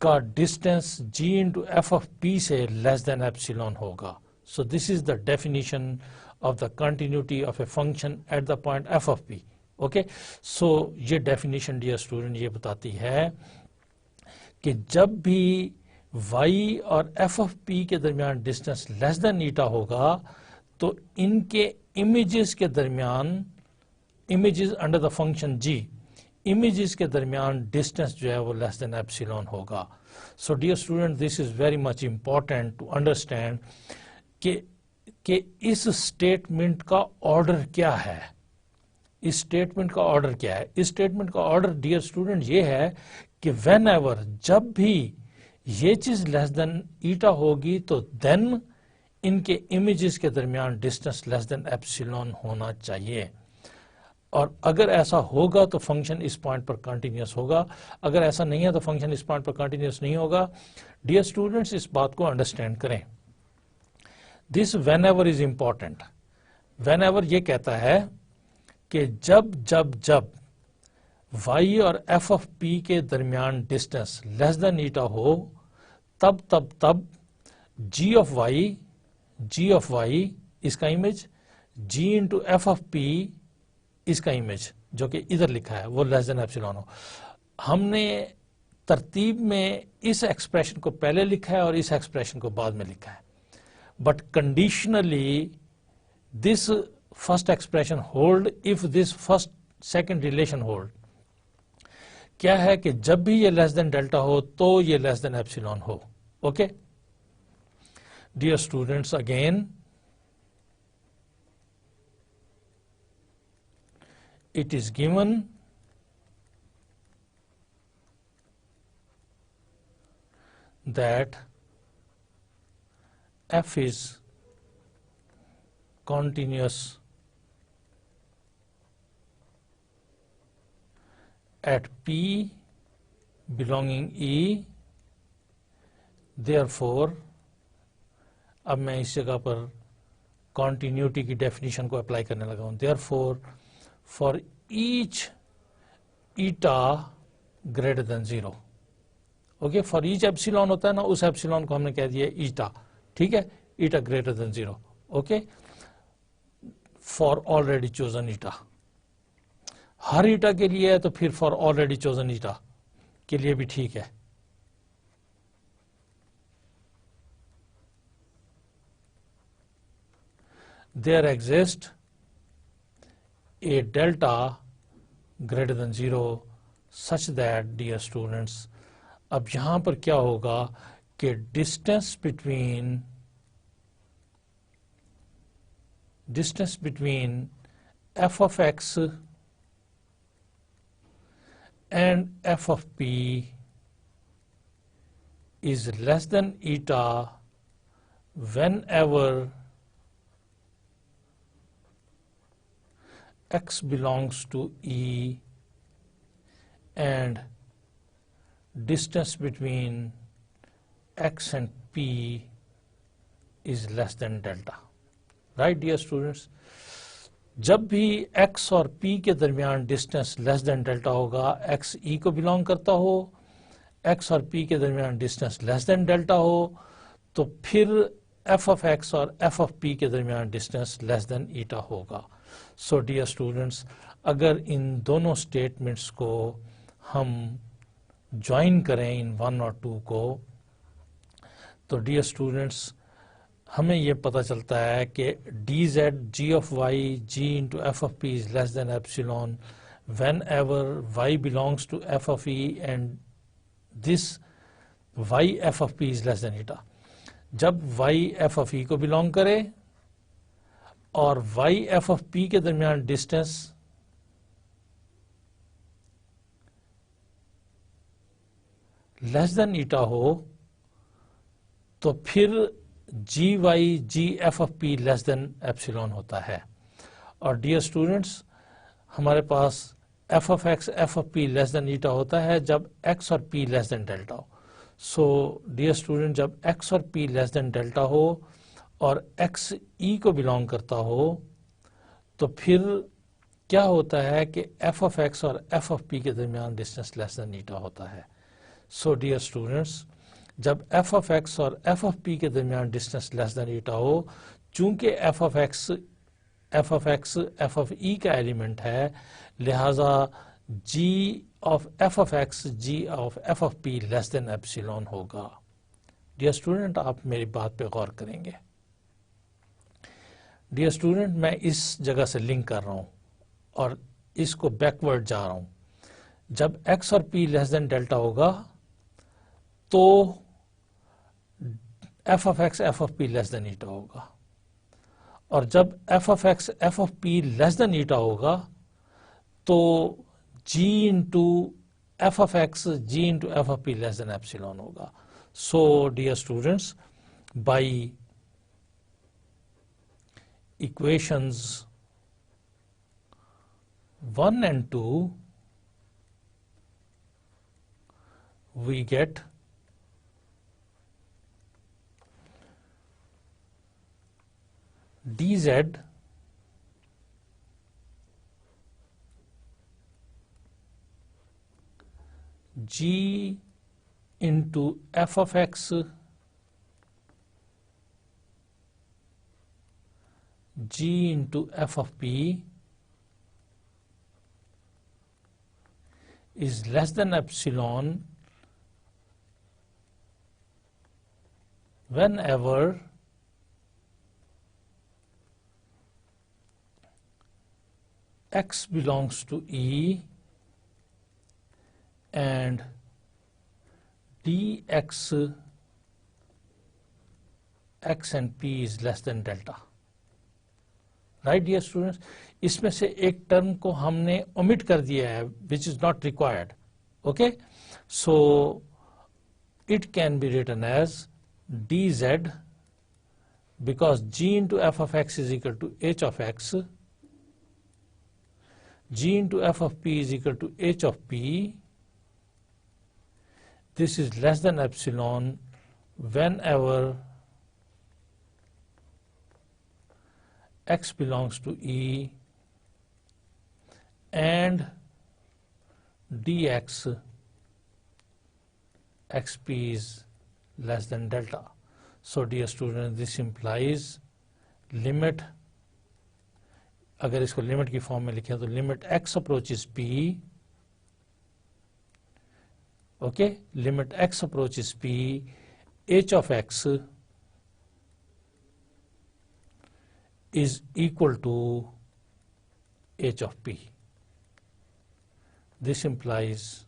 Speaker 1: का distance g into f of p से लेस देन एप्सिलॉन होगा. So this is the definition of the continuity of a function at the point f of p. Okay, so ये definition dear student ये बताती है कि जब भी y और f ऑफ p के दरमियान डिस्टेंस लेस देन ईटा होगा तो इनके इमेजेस के दरमियान images under the function G, images के दरमियान डिस्टेंस जो है वो लेस देन एप्सिलॉन होगा. So dear student, this is very much important to understand कि इस स्टेटमेंट का ऑर्डर क्या है. इस स्टेटमेंट का ऑर्डर क्या है? इस स्टेटमेंट का ऑर्डर डियर स्टूडेंट ये है कि व्हेन एवर, जब भी ये चीज लेस देन ईटा होगी तो देन इनके इमेजेस के दरमियान डिस्टेंस लेस देन एप्सिलॉन होना चाहिए. और अगर ऐसा होगा तो फंक्शन इस पॉइंट पर कंटिन्यूअस होगा, अगर ऐसा नहीं है तो फंक्शन इस पॉइंट पर कंटिन्यूअस नहीं होगा. डियर स्टूडेंट्स, इस बात को अंडरस्टैंड करें. This when ever is important. When ever ये कहता है कि जब जब जब y और f ऑफ p के दरमियान डिस्टेंस लेस देन ईटा हो, तब तब तब g ऑफ y इसका image, g into F of p इसका इमेज जो कि इधर लिखा है वो लेस देन एप्सिलॉन हो. हमने तरतीब में इस एक्सप्रेशन को पहले लिखा है और इस एक्सप्रेशन को बाद में लिखा है, but conditionally this first expression hold if this first second relation hold. क्या है कि जब भी ये लेस देन डेल्टा हो तो ये लेस देन एप्सिलॉन हो. Okay dear students, again it is given that f is continuous at P belonging E, therefore अब मैं इस जगह पर कॉन्टिन्यूटी की डेफिनेशन को अप्लाई करने लगा हूं. therefore for each eta greater than 0. Okay, for each epsilon होता है ना, उस एप्सिलॉन को हमने कह दिया ईटा. ठीक है, eta greater than 0. Okay, for already chosen eta. हर ईटा के लिए है तो फिर फॉर ऑलरेडी चोजन ईटा के लिए भी ठीक है. There exist a delta greater than 0 such that, dear students, अब यहां पर क्या होगा कि distance between f of x and f of p is less than eta whenever x belongs to E and distance between x and p is less than delta. Right, dear students? जब भी x और p के दरमियान distance less than delta होगा, x E को belong करता हो, x और p के दरमियान डिस्टेंस लेस देन डेल्टा हो, तो फिर f of x और f of p के दरमियान डिस्टेंस लेस देन ईटा होगा. सो डियर स्टूडेंट्स, अगर इन दोनों स्टेटमेंट्स को हम ज्वाइन करें इन 1 और 2 को, तो डियर स्टूडेंट्स हमें ये पता चलता है कि D Z G of Y G into F of P is less than epsilon whenever Y belongs to F of E and this Y F of P is less than eta. जब Y F of ई को belong करे और Y F of P के दरमियान distance less than ईटा हो, तो फिर G Y G F of P less than epsilon होता है. और डियर स्टूडेंट्स, हमारे पास F of X F of P less than eta होता है जब एक्स और पी लेस देन डेल्टा हो. सो डियर स्टूडेंट, जब एक्स और पी लेस देन डेल्टा हो और x E को बिलोंग करता हो, तो फिर क्या होता है कि f of x और f of p के दरमियान डिस्टेंस लेस देन ईटा होता है. सो डियर स्टूडेंट्स, जब f of x और f of p के दरमियान डिस्टेंस लेस देन ईटा हो, चूंकि f of x f of e का एलिमेंट है, लिहाजा g of f of x g of f of p less than epsilon होगा. डियर स्टूडेंट, आप मेरी बात पे गौर करेंगे. डियर स्टूडेंट, मैं इस जगह से लिंक कर रहा हूं और इसको बैकवर्ड जा रहा हूं, जब x और p लेस देन डेल्टा होगा तो f of x f of p less than eta होगा, और जब f of x f of p less than eta होगा तो g into f of x g into f of p less than epsilon होगा. So dear students, by equations 1 and 2 we get dz g into f of x g into f of p is less than epsilon whenever x belongs to E and dx x and p is less than delta. Right dear students, इसमें से एक term को हमने omit कर दिया है which is not required. Okay, so it can be written as dz, because g into f of x is equal to h of x, g into f of p is equal to h of p. This is less than epsilon whenever x belongs to E and dx xp is less than delta. So dear students, this implies limit, अगर इसको limit की form में लिखें तो limit x approaches p, okay, limit x approaches p, h of x is equal to h of p. This implies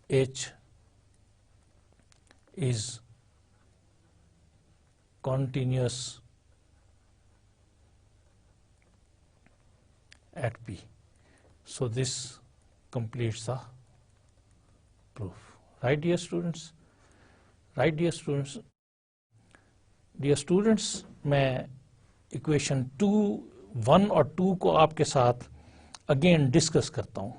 Speaker 1: h is continuous at p. So this completes the proof. Right dear students? Right dear students? Dear students, मैं equation 1 और 2 को आपके साथ again discuss करता हूं.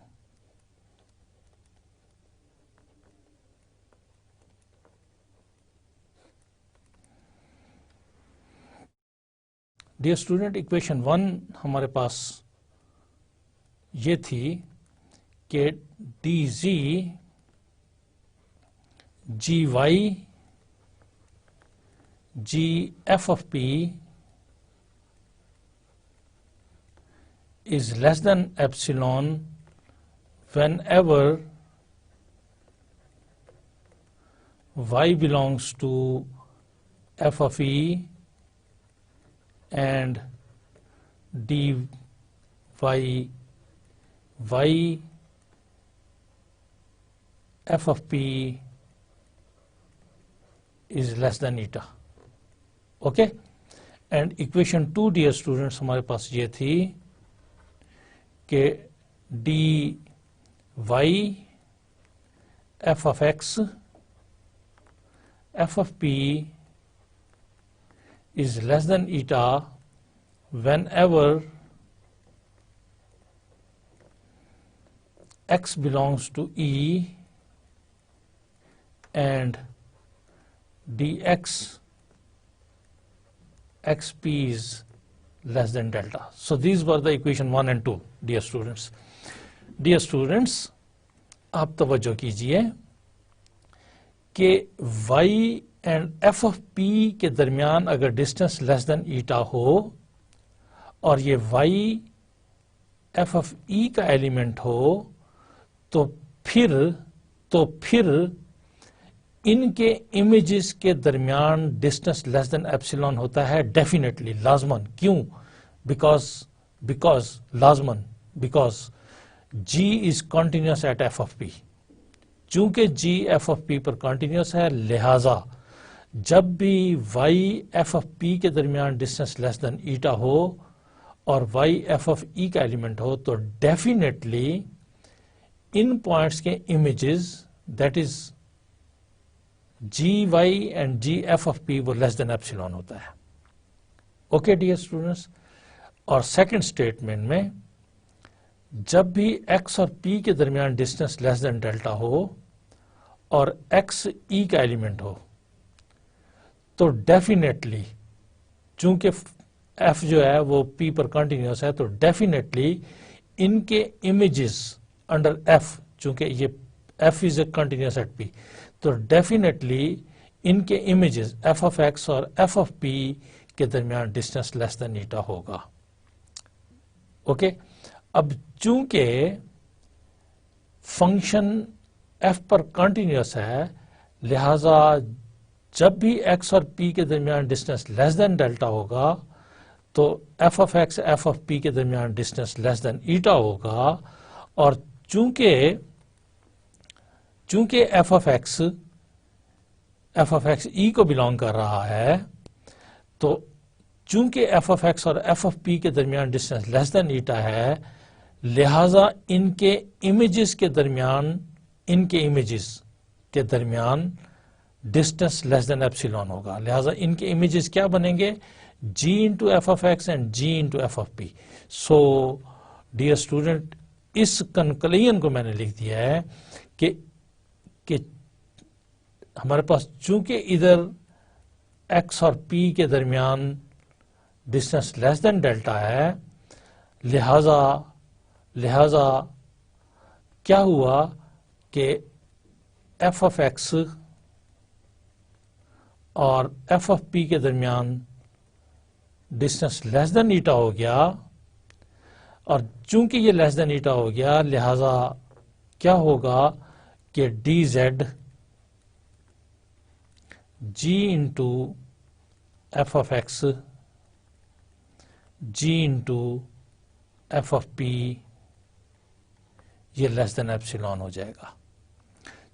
Speaker 1: Dear student, equation 1 हमारे पास ये थी कि dz gy g f of p is less than epsilon whenever y belongs to f of E and dy y f of p is less than eta. Okay, and equation 2 dear students हमारे पास ये थी कि dy f of x f of p is less than eta whenever x belongs to E and dx xp is less than delta. So these were the equation 1 and 2 dear students. Dear students, आप तवज्जो कीजिए कि y and f of p के दरमियान अगर distance less than ईटा हो और ये y f of e का एलिमेंट हो तो फिर इनके इमेजेस के दरमियान डिस्टेंस लेस देन एप्सिलॉन होता है डेफिनेटली, लाजमन. क्यों? बिकॉज लाजमन because G is continuous at f of p. चूंकि G f of p पर continuous है, लिहाजा जब भी y f of p के दरमियान डिस्टेंस लेस देन ईटा हो और y f of e का एलिमेंट हो, तो डेफिनेटली इन पॉइंट्स के images that is G Y and G F of P वो लेस देन एप्सिलॉन होता है. Okay dear students. और सेकंड स्टेटमेंट में जब भी x और p के दरमियान डिस्टेंस लेस देन डेल्टा हो और x e का एलिमेंट हो, तो डेफिनेटली चूंकि f जो है वो p पर कंटिन्यूस है, तो डेफिनेटली इनके इमेजेस अंडर f, चूंकि ये f is a continuous at p, तो डेफिनेटली इनके इमेजेस f ऑफ x और f ऑफ p के दरमियान डिस्टेंस लेस देन ईटा होगा. ओके. अब चूंकि फंक्शन f पर कंटिन्यूस है, लिहाजा जब भी x और p के दरमियान डिस्टेंस लेस देन डेल्टा होगा, तो f of x f of p के दरमियान डिस्टेंस लेस देन ईटा होगा. और चूंकि f ऑफ x e को बिलोंग कर रहा है, तो चूंकि f ऑफ x और f ऑफ p के दरमियान डिस्टेंस लेस देन ईटा है, लिहाजा इनके इमेजेस के दरमियान डिस्टेंस लेस देन एप्सिलॉन होगा. लिहाजा इनके इमेजेस क्या बनेंगे? g into F of X and g into F of P. So dear student, इस कंक्लूजन को मैंने लिख दिया है कि हमारे पास चूंकि इधर x और p के दरमियान डिस्टेंस लेस देन डेल्टा है, लिहाजा क्या हुआ कि f ऑफ x और f ऑफ p के दरमियान डिस्टेंस लेस देन ईटा हो गया. और चूंकि ये लेस देन ईटा हो गया, लिहाजा क्या होगा कि dz g into F of x g into F of P ये लेस देन एप्सिलॉन हो जाएगा.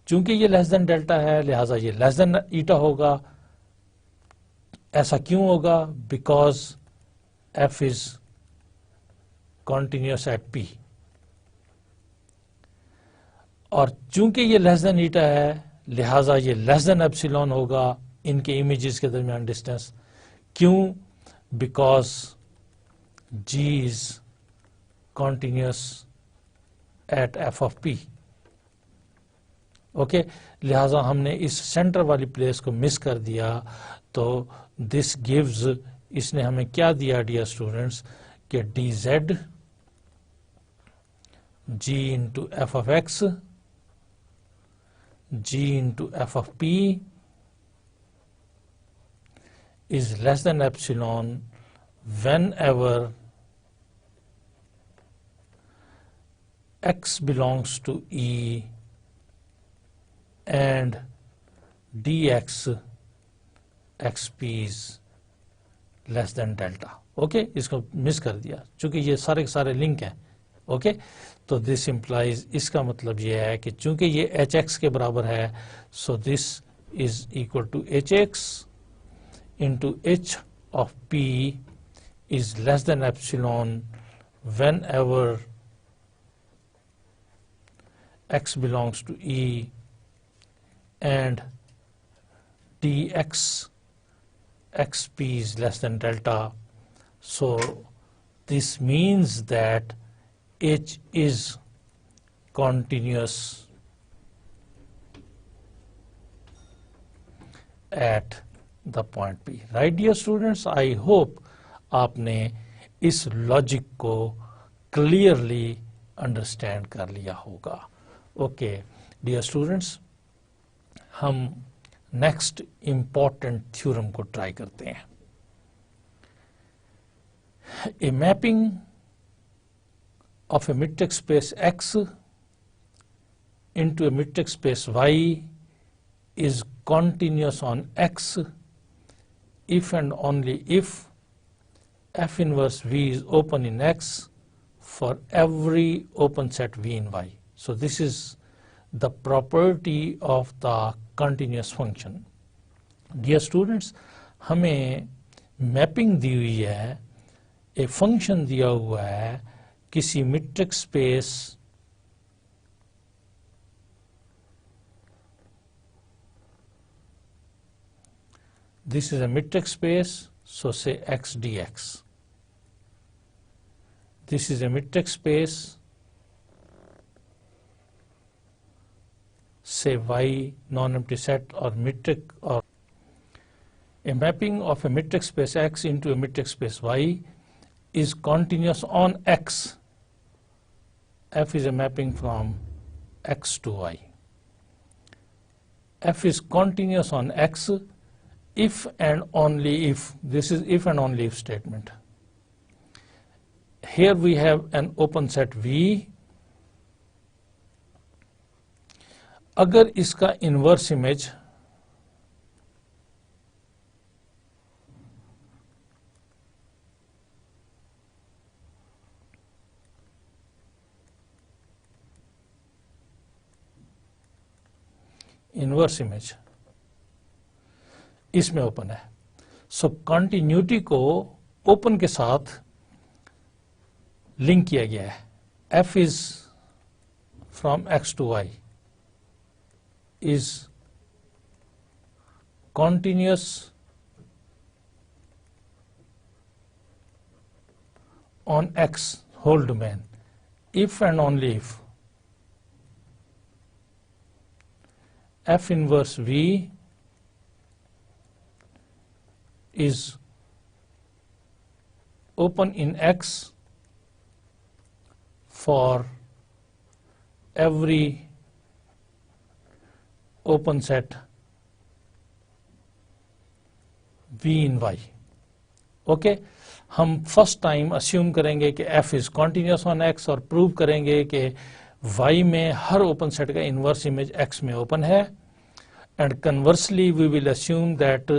Speaker 1: चूंकि ये लेस देन डेल्टा है, लिहाजा ये लेस देन ईटा होगा. ऐसा क्यों होगा? Because f is continuous at p. और चूंकि ये लेस देन ईटा है, लिहाजा ये लेस देन एप्सिलॉन होगा इनके इमेजेस के दरमियान डिस्टेंस. क्यों? Because g is continuous at f of p. Okay. लिहाजा हमने इस सेंटर वाली प्लेस को मिस कर दिया. तो दिस गिव्स, इसने हमें क्या दिया डियर स्टूडेंट्स, कि dz g into F of x g into F of p is less than epsilon whenever x belongs to E and dx xp is less than delta. Okay. इसको miss कर दिया चूंकि ये सारे के सारे link हैं. ओके. तो दिस इंप्लाइज, इसका मतलब ये है कि चूंकि ये hx के बराबर है, सो this is equal to hx into h of p is less than epsilon whenever x belongs to E and dx xp is less than delta. So this means that h is continuous at the point P. Right dear students, I hope आपने इस logic को clearly understand कर लिया होगा. Okay dear students, हम next important theorem को try करते हैं. A mapping of a metric space X into a metric space Y is continuous on X if and only if f inverse V is open in X for every open set V in Y. So this is the property of the continuous function. Dear students, हमें mapping दी हुई है, एक function दिया हुआ है किसी metric space this is a metric space, so say x dx. This is a metric space, say y non-empty set or metric, or a mapping of a metric space X into a metric space Y is continuous on X. F is a mapping from X to Y. F is continuous on X if and only if, this is if and only if statement. Here we have an open set V. अगर इसका inverse image इसमें open है, सो continuity को open के साथ link किया गया है. F is from X to Y is continuous on X whole domain if and only if F inverse V is open in X for every open set V in Y. Okay, हम first time assume करेंगे कि F is continuous on X और prove करेंगे कि Y में हर open set का inverse image X में ओपन है, and conversely we will assume that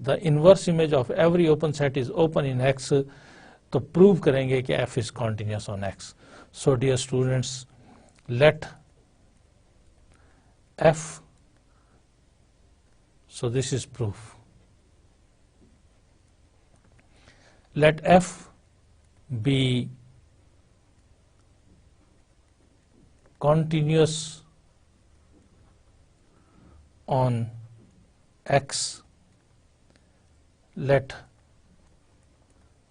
Speaker 1: the inverse image of every open set is open in X. तो प्रूव करेंगे कि F is continuous on X. So dear students, let F, so this is proof. Let F be continuous on X. Let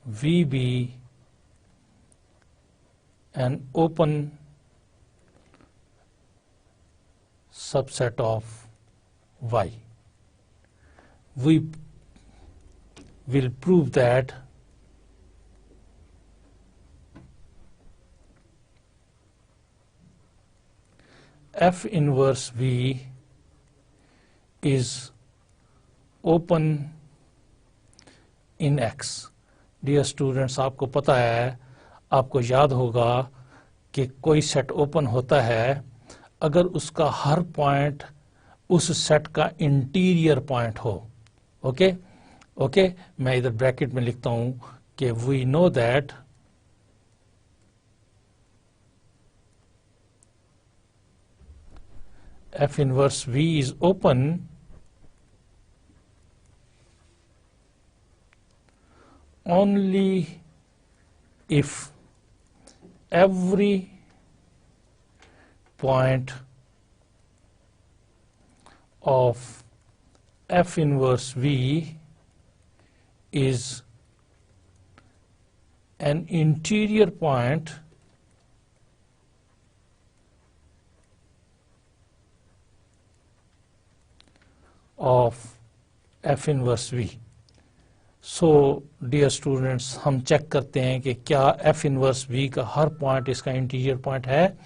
Speaker 1: V be an open subset of Y. We will prove that F inverse V is open in X. Dear students, आपको पता है, आपको याद होगा कि कोई set open होता है अगर उसका हर पॉइंट उस सेट का इंटीरियर पॉइंट हो. ओके ओके, मैं इधर ब्रैकेट में लिखता हूं कि we know that F inverse V is open only if every point of F inverse V is an interior point of F inverse V. So dear students, हम check करते हैं कि क्या F inverse V का हर point इसका interior point है,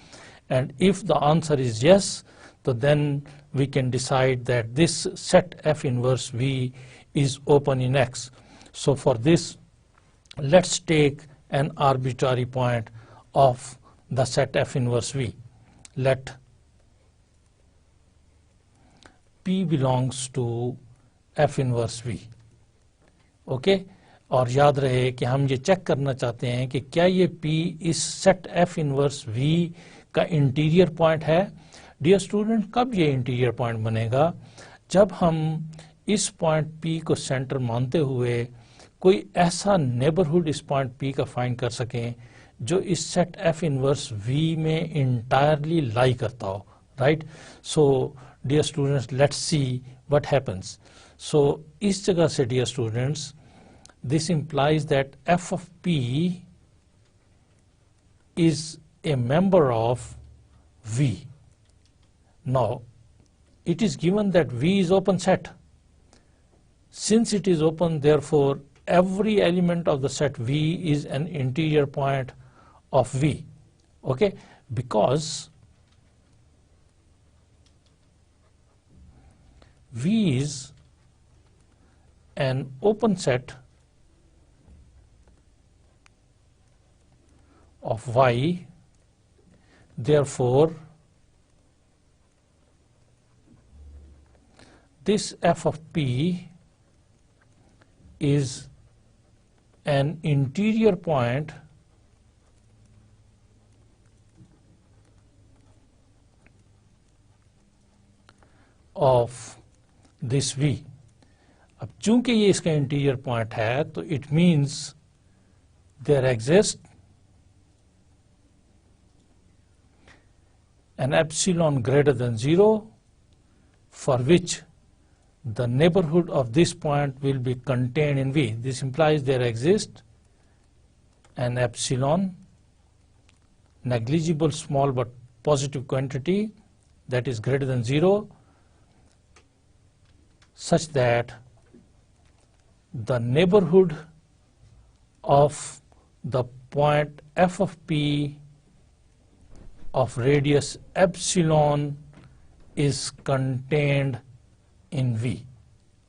Speaker 1: and if the answer is yes, so then we can decide that this set F inverse V is open in X. So for this, let's take an arbitrary point of the set F inverse V. Let P belongs to F inverse V. Okay, और याद रहे कि हम ये check करना चाहते हैं कि क्या ये P इस सेट F इनवर्स V का इंटीरियर पॉइंट है। डियर स्टूडेंट, कब ये इंटीरियर पॉइंट बनेगा? जब हम इस पॉइंट P को सेंटर मानते हुए कोई ऐसा नेबरहुड इस पॉइंट P का फाइंड कर सकें जो इस सेट F इनवर्स V में इंटायरली लाई करता हो, right. So dear students, let's see what happens. So इस जगह से dear students, this implies that f of P is a member of V. Now, it is given that V is open set. Since it is open, therefore, every element of the set V is an interior point of V. Okay? Because V is an open set of Y, therefore this f of P is an interior point of this V. अब चूंकि ये इसका interior point है तो it means there exist an epsilon greater than 0 for which the neighborhood of this point will be contained in V. This implies there exists an epsilon, negligible small but positive quantity that is greater than 0, such that the neighborhood of the point f of P of radius epsilon is contained in V.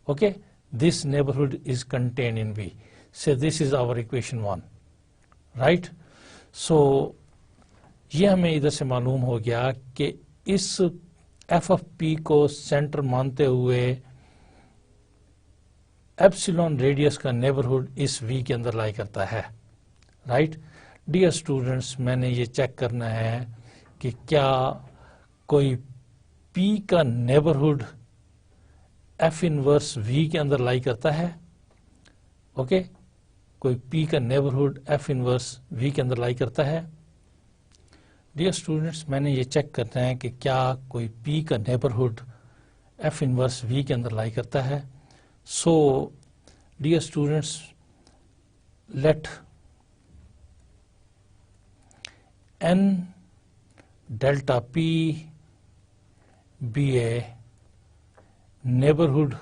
Speaker 1: Okay, this neighborhood is contained in V. So this is our equation 1, right? So ये हमें इधर से मालूम हो गया कि इस f of P को सेंटर मानते हुए एप्सिलॉन रेडियस का नेबरहुड इस V के अंदर लाई करता है, राइट। डियर स्टूडेंट्स, मैंने ये चेक करना है कि क्या कोई P का नेबरहुड F इनवर्स V के अंदर लाई करता है। ओके, कोई P का नेबरहुड F इनवर्स V के अंदर लाई करता है। डियर स्टूडेंट्स, मैंने ये चेक करना है कि क्या कोई P का नेबरहुड F इनवर्स V के अंदर लाई करता है। So dear students, let n delta P be a neighborhood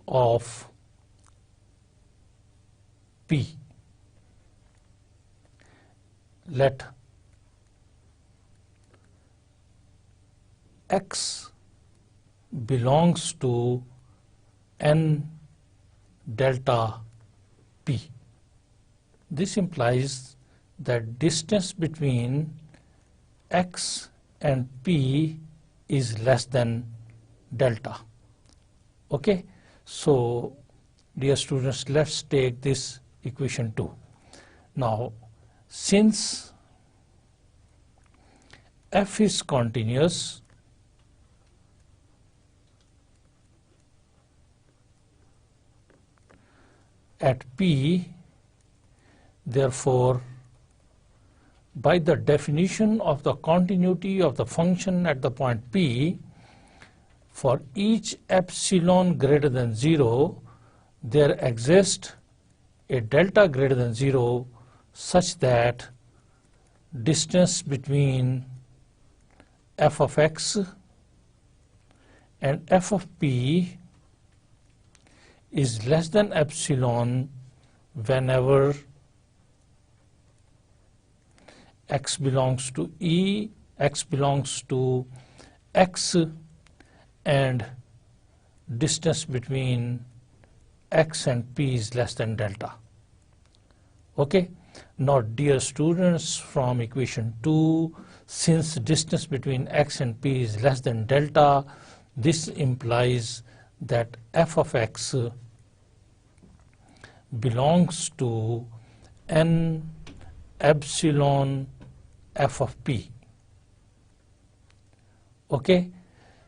Speaker 1: of P. Let X belongs to n delta P. This implies that distance between X and P is less than delta. Okay, so dear students, let's take this equation 2. Now, since F is continuous, at P, therefore by the definition of the continuity of the function at the point P, for each epsilon greater than 0, there exists a delta greater than 0 such that distance between f of x and f of P is less than epsilon whenever x belongs to E, x belongs to x, and distance between x and P is less than delta. Okay, now dear students, from equation 2, since distance between x and P is less than delta, this implies that f of x belongs to n epsilon f of p. Okay,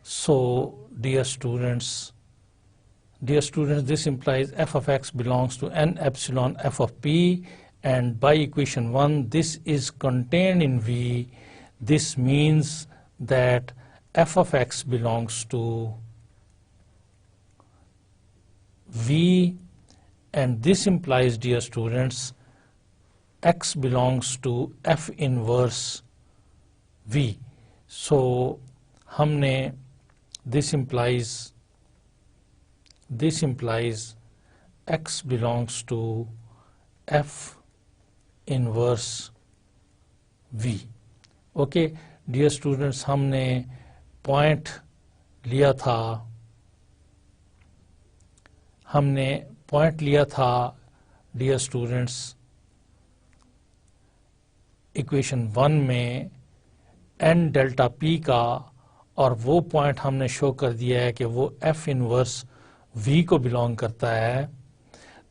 Speaker 1: so dear students, this implies f of x belongs to n epsilon f of p, and by equation 1 this is contained in V. This means that f of x belongs to V, and this implies, dear students, x belongs to f inverse V. So हमने this implies x belongs to f inverse V. Okay, dear students, हमने point लिया था dear students equation 1 में n delta p का, और वो point हमने show कर दिया है कि वो f इनवर्स v को बिलोंग करता है.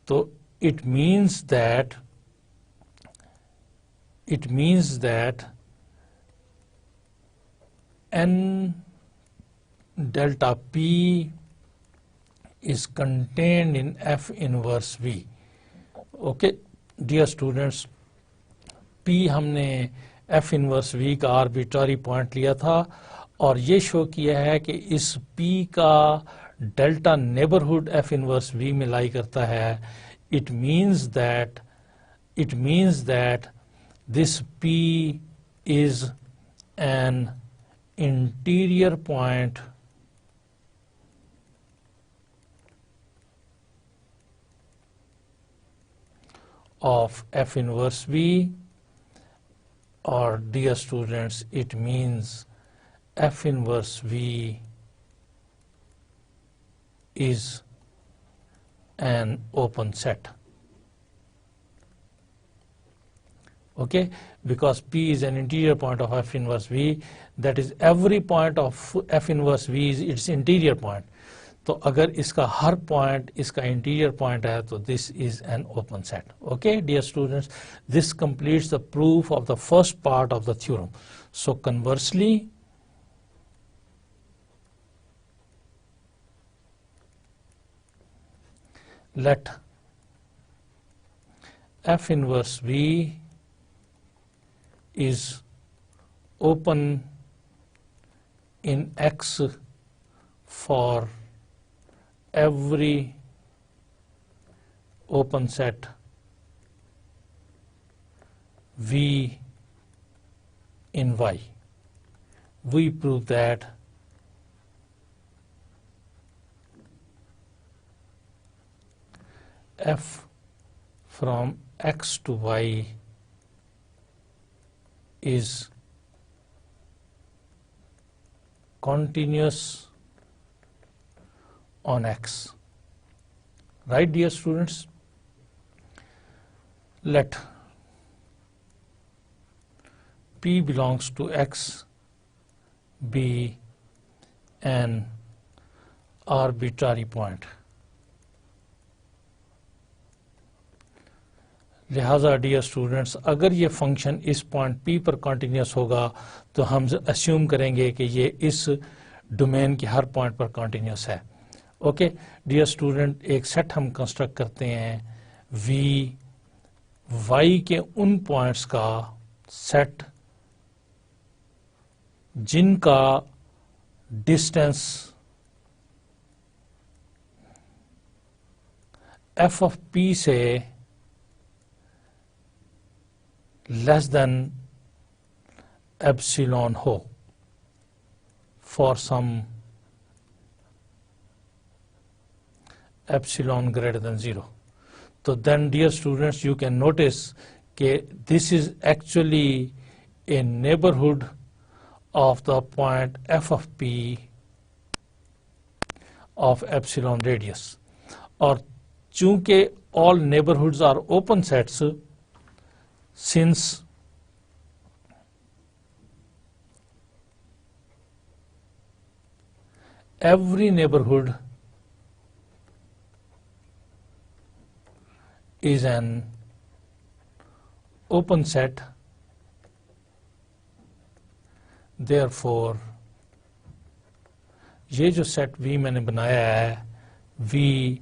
Speaker 1: तो it means that n delta p is contained in f inverse v. Okay, dear students, p हमने f inverse v का आर्बिट्ररी पॉइंट लिया था और ये शो किया है कि इस p का delta neighbourhood f inverse v में लाई करता है. It means that this p is an interior point of f inverse v, or dear students, it means f inverse v is an open set. Okay, because p is an interior point of f inverse v, that is every point of f inverse v is its interior point. तो अगर इसका हर point इसका interior point है तो this is an open set. Okay dear students, this completes the proof of the first part of the theorem. So conversely let f inverse v is open in X for every open set V in Y. We prove that f from X to Y is continuous on X. Right, dear students? Let P belongs to X be an arbitrary point. लिहाजा dear students, अगर ये function इस point P पर continuous होगा तो हम assume करेंगे कि ये इस डोमेन के हर पॉइंट पर कॉन्टिन्यूस है. ओके डियर स्टूडेंट, एक सेट हम कंस्ट्रक्ट करते हैं V Y के उन पॉइंट्स का सेट जिनका डिस्टेंस f of P से less than epsilon ho for some epsilon greater than 0. So then, dear students, you can notice that this is actually a neighborhood of the point f of P of epsilon radius. और चूंकि all neighborhoods are open sets, since every neighborhood is an open set, therefore ये जो set V मैंने बनाया है, V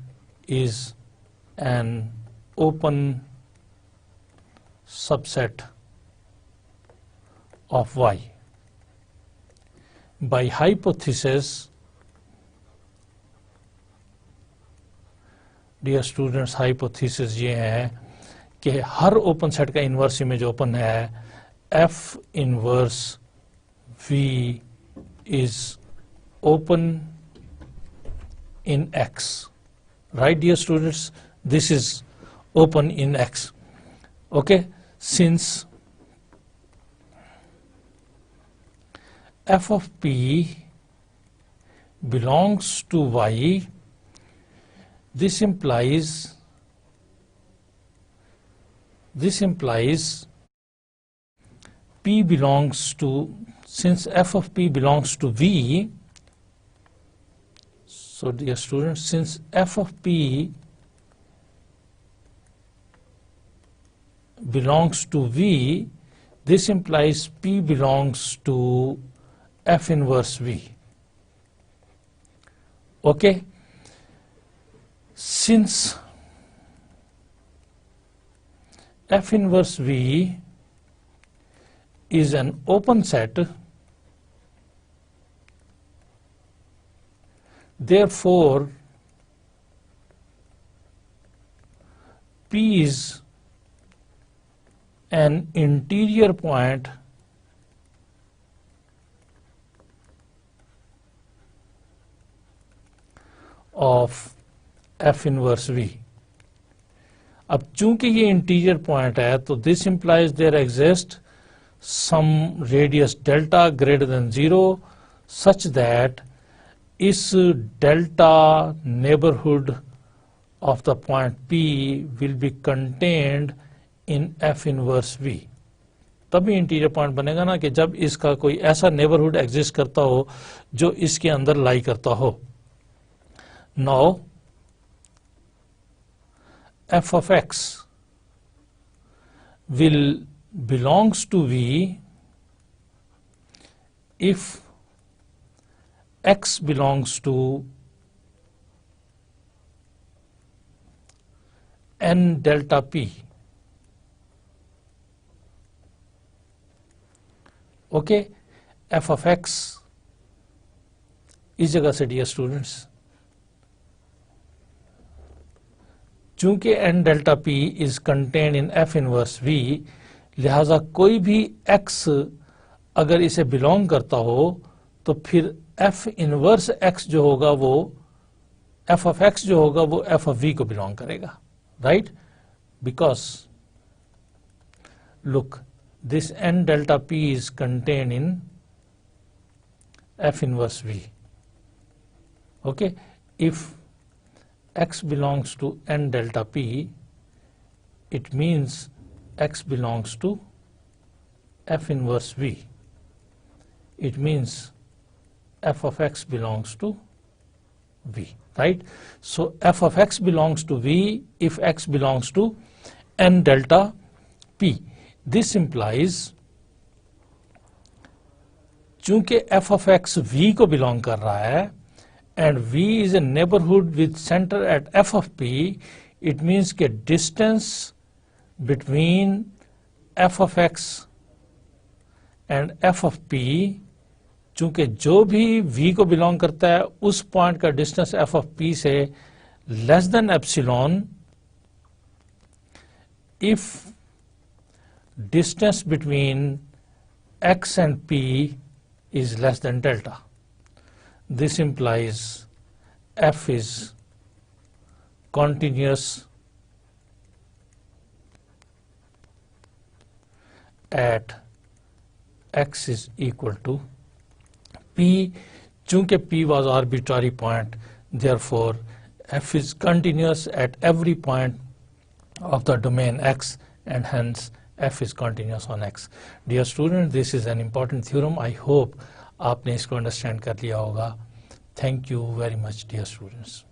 Speaker 1: is an open subset of Y. By hypothesis, dear students, hypothesis ये है कि हर ओपन सेट का इन्वर्स इमेज ओपन है, F inverse V is open in X. Right, dear students? This is open in X. Okay, since f of p belongs to Y, this implies p belongs to, since f of p belongs to V, so dear students, since f of p belongs to V, this implies p belongs to f inverse V. Okay? Since f inverse V is an open set, therefore P is an interior point of f inverse V. अब चूंकि ये interior point है तो this implies there exist some radius delta greater than 0 such that इस delta neighbourhood of the point P will be contained in f inverse V. तभी interior point बनेगा ना कि जब इसका कोई ऐसा नेबरहुड एग्जिस्ट करता हो जो इसके अंदर लाई करता हो. Now f of x will belongs to V if x belongs to n delta p. Okay, f of x इस जगह से डियर स्टूडेंट्स, चूंकि n delta p is contained in f inverse v, लिहाजा कोई भी x अगर इसे belong करता हो तो फिर f इनवर्स x जो होगा वो f of x जो होगा वो f of v को बिलोंग करेगा. Right? Because look, this n delta p is contained in f inverse v. Okay, if x belongs to n delta p, it means x belongs to f inverse v. It means f of x belongs to v. Right? So f of x belongs to V if x belongs to n delta p. This implies चूंकि f of x V को belong कर रहा है and V is a neighborhood with center at f of p, it means कि distance between f of x and f of p, चूंकि जो भी V को बिलोंग करता है उस पॉइंट का डिस्टेंस f ऑफ p से less than epsilon, if distance between x and p is less than delta, this implies f is continuous at x is equal to P. चूंकि P was arbitrary point, therefore f is continuous at every point of the domain X and hence f is continuous on X. Dear students, this is an important theorem. I hope आपने इसको understand कर लिया होगा. Thank you very much, dear students.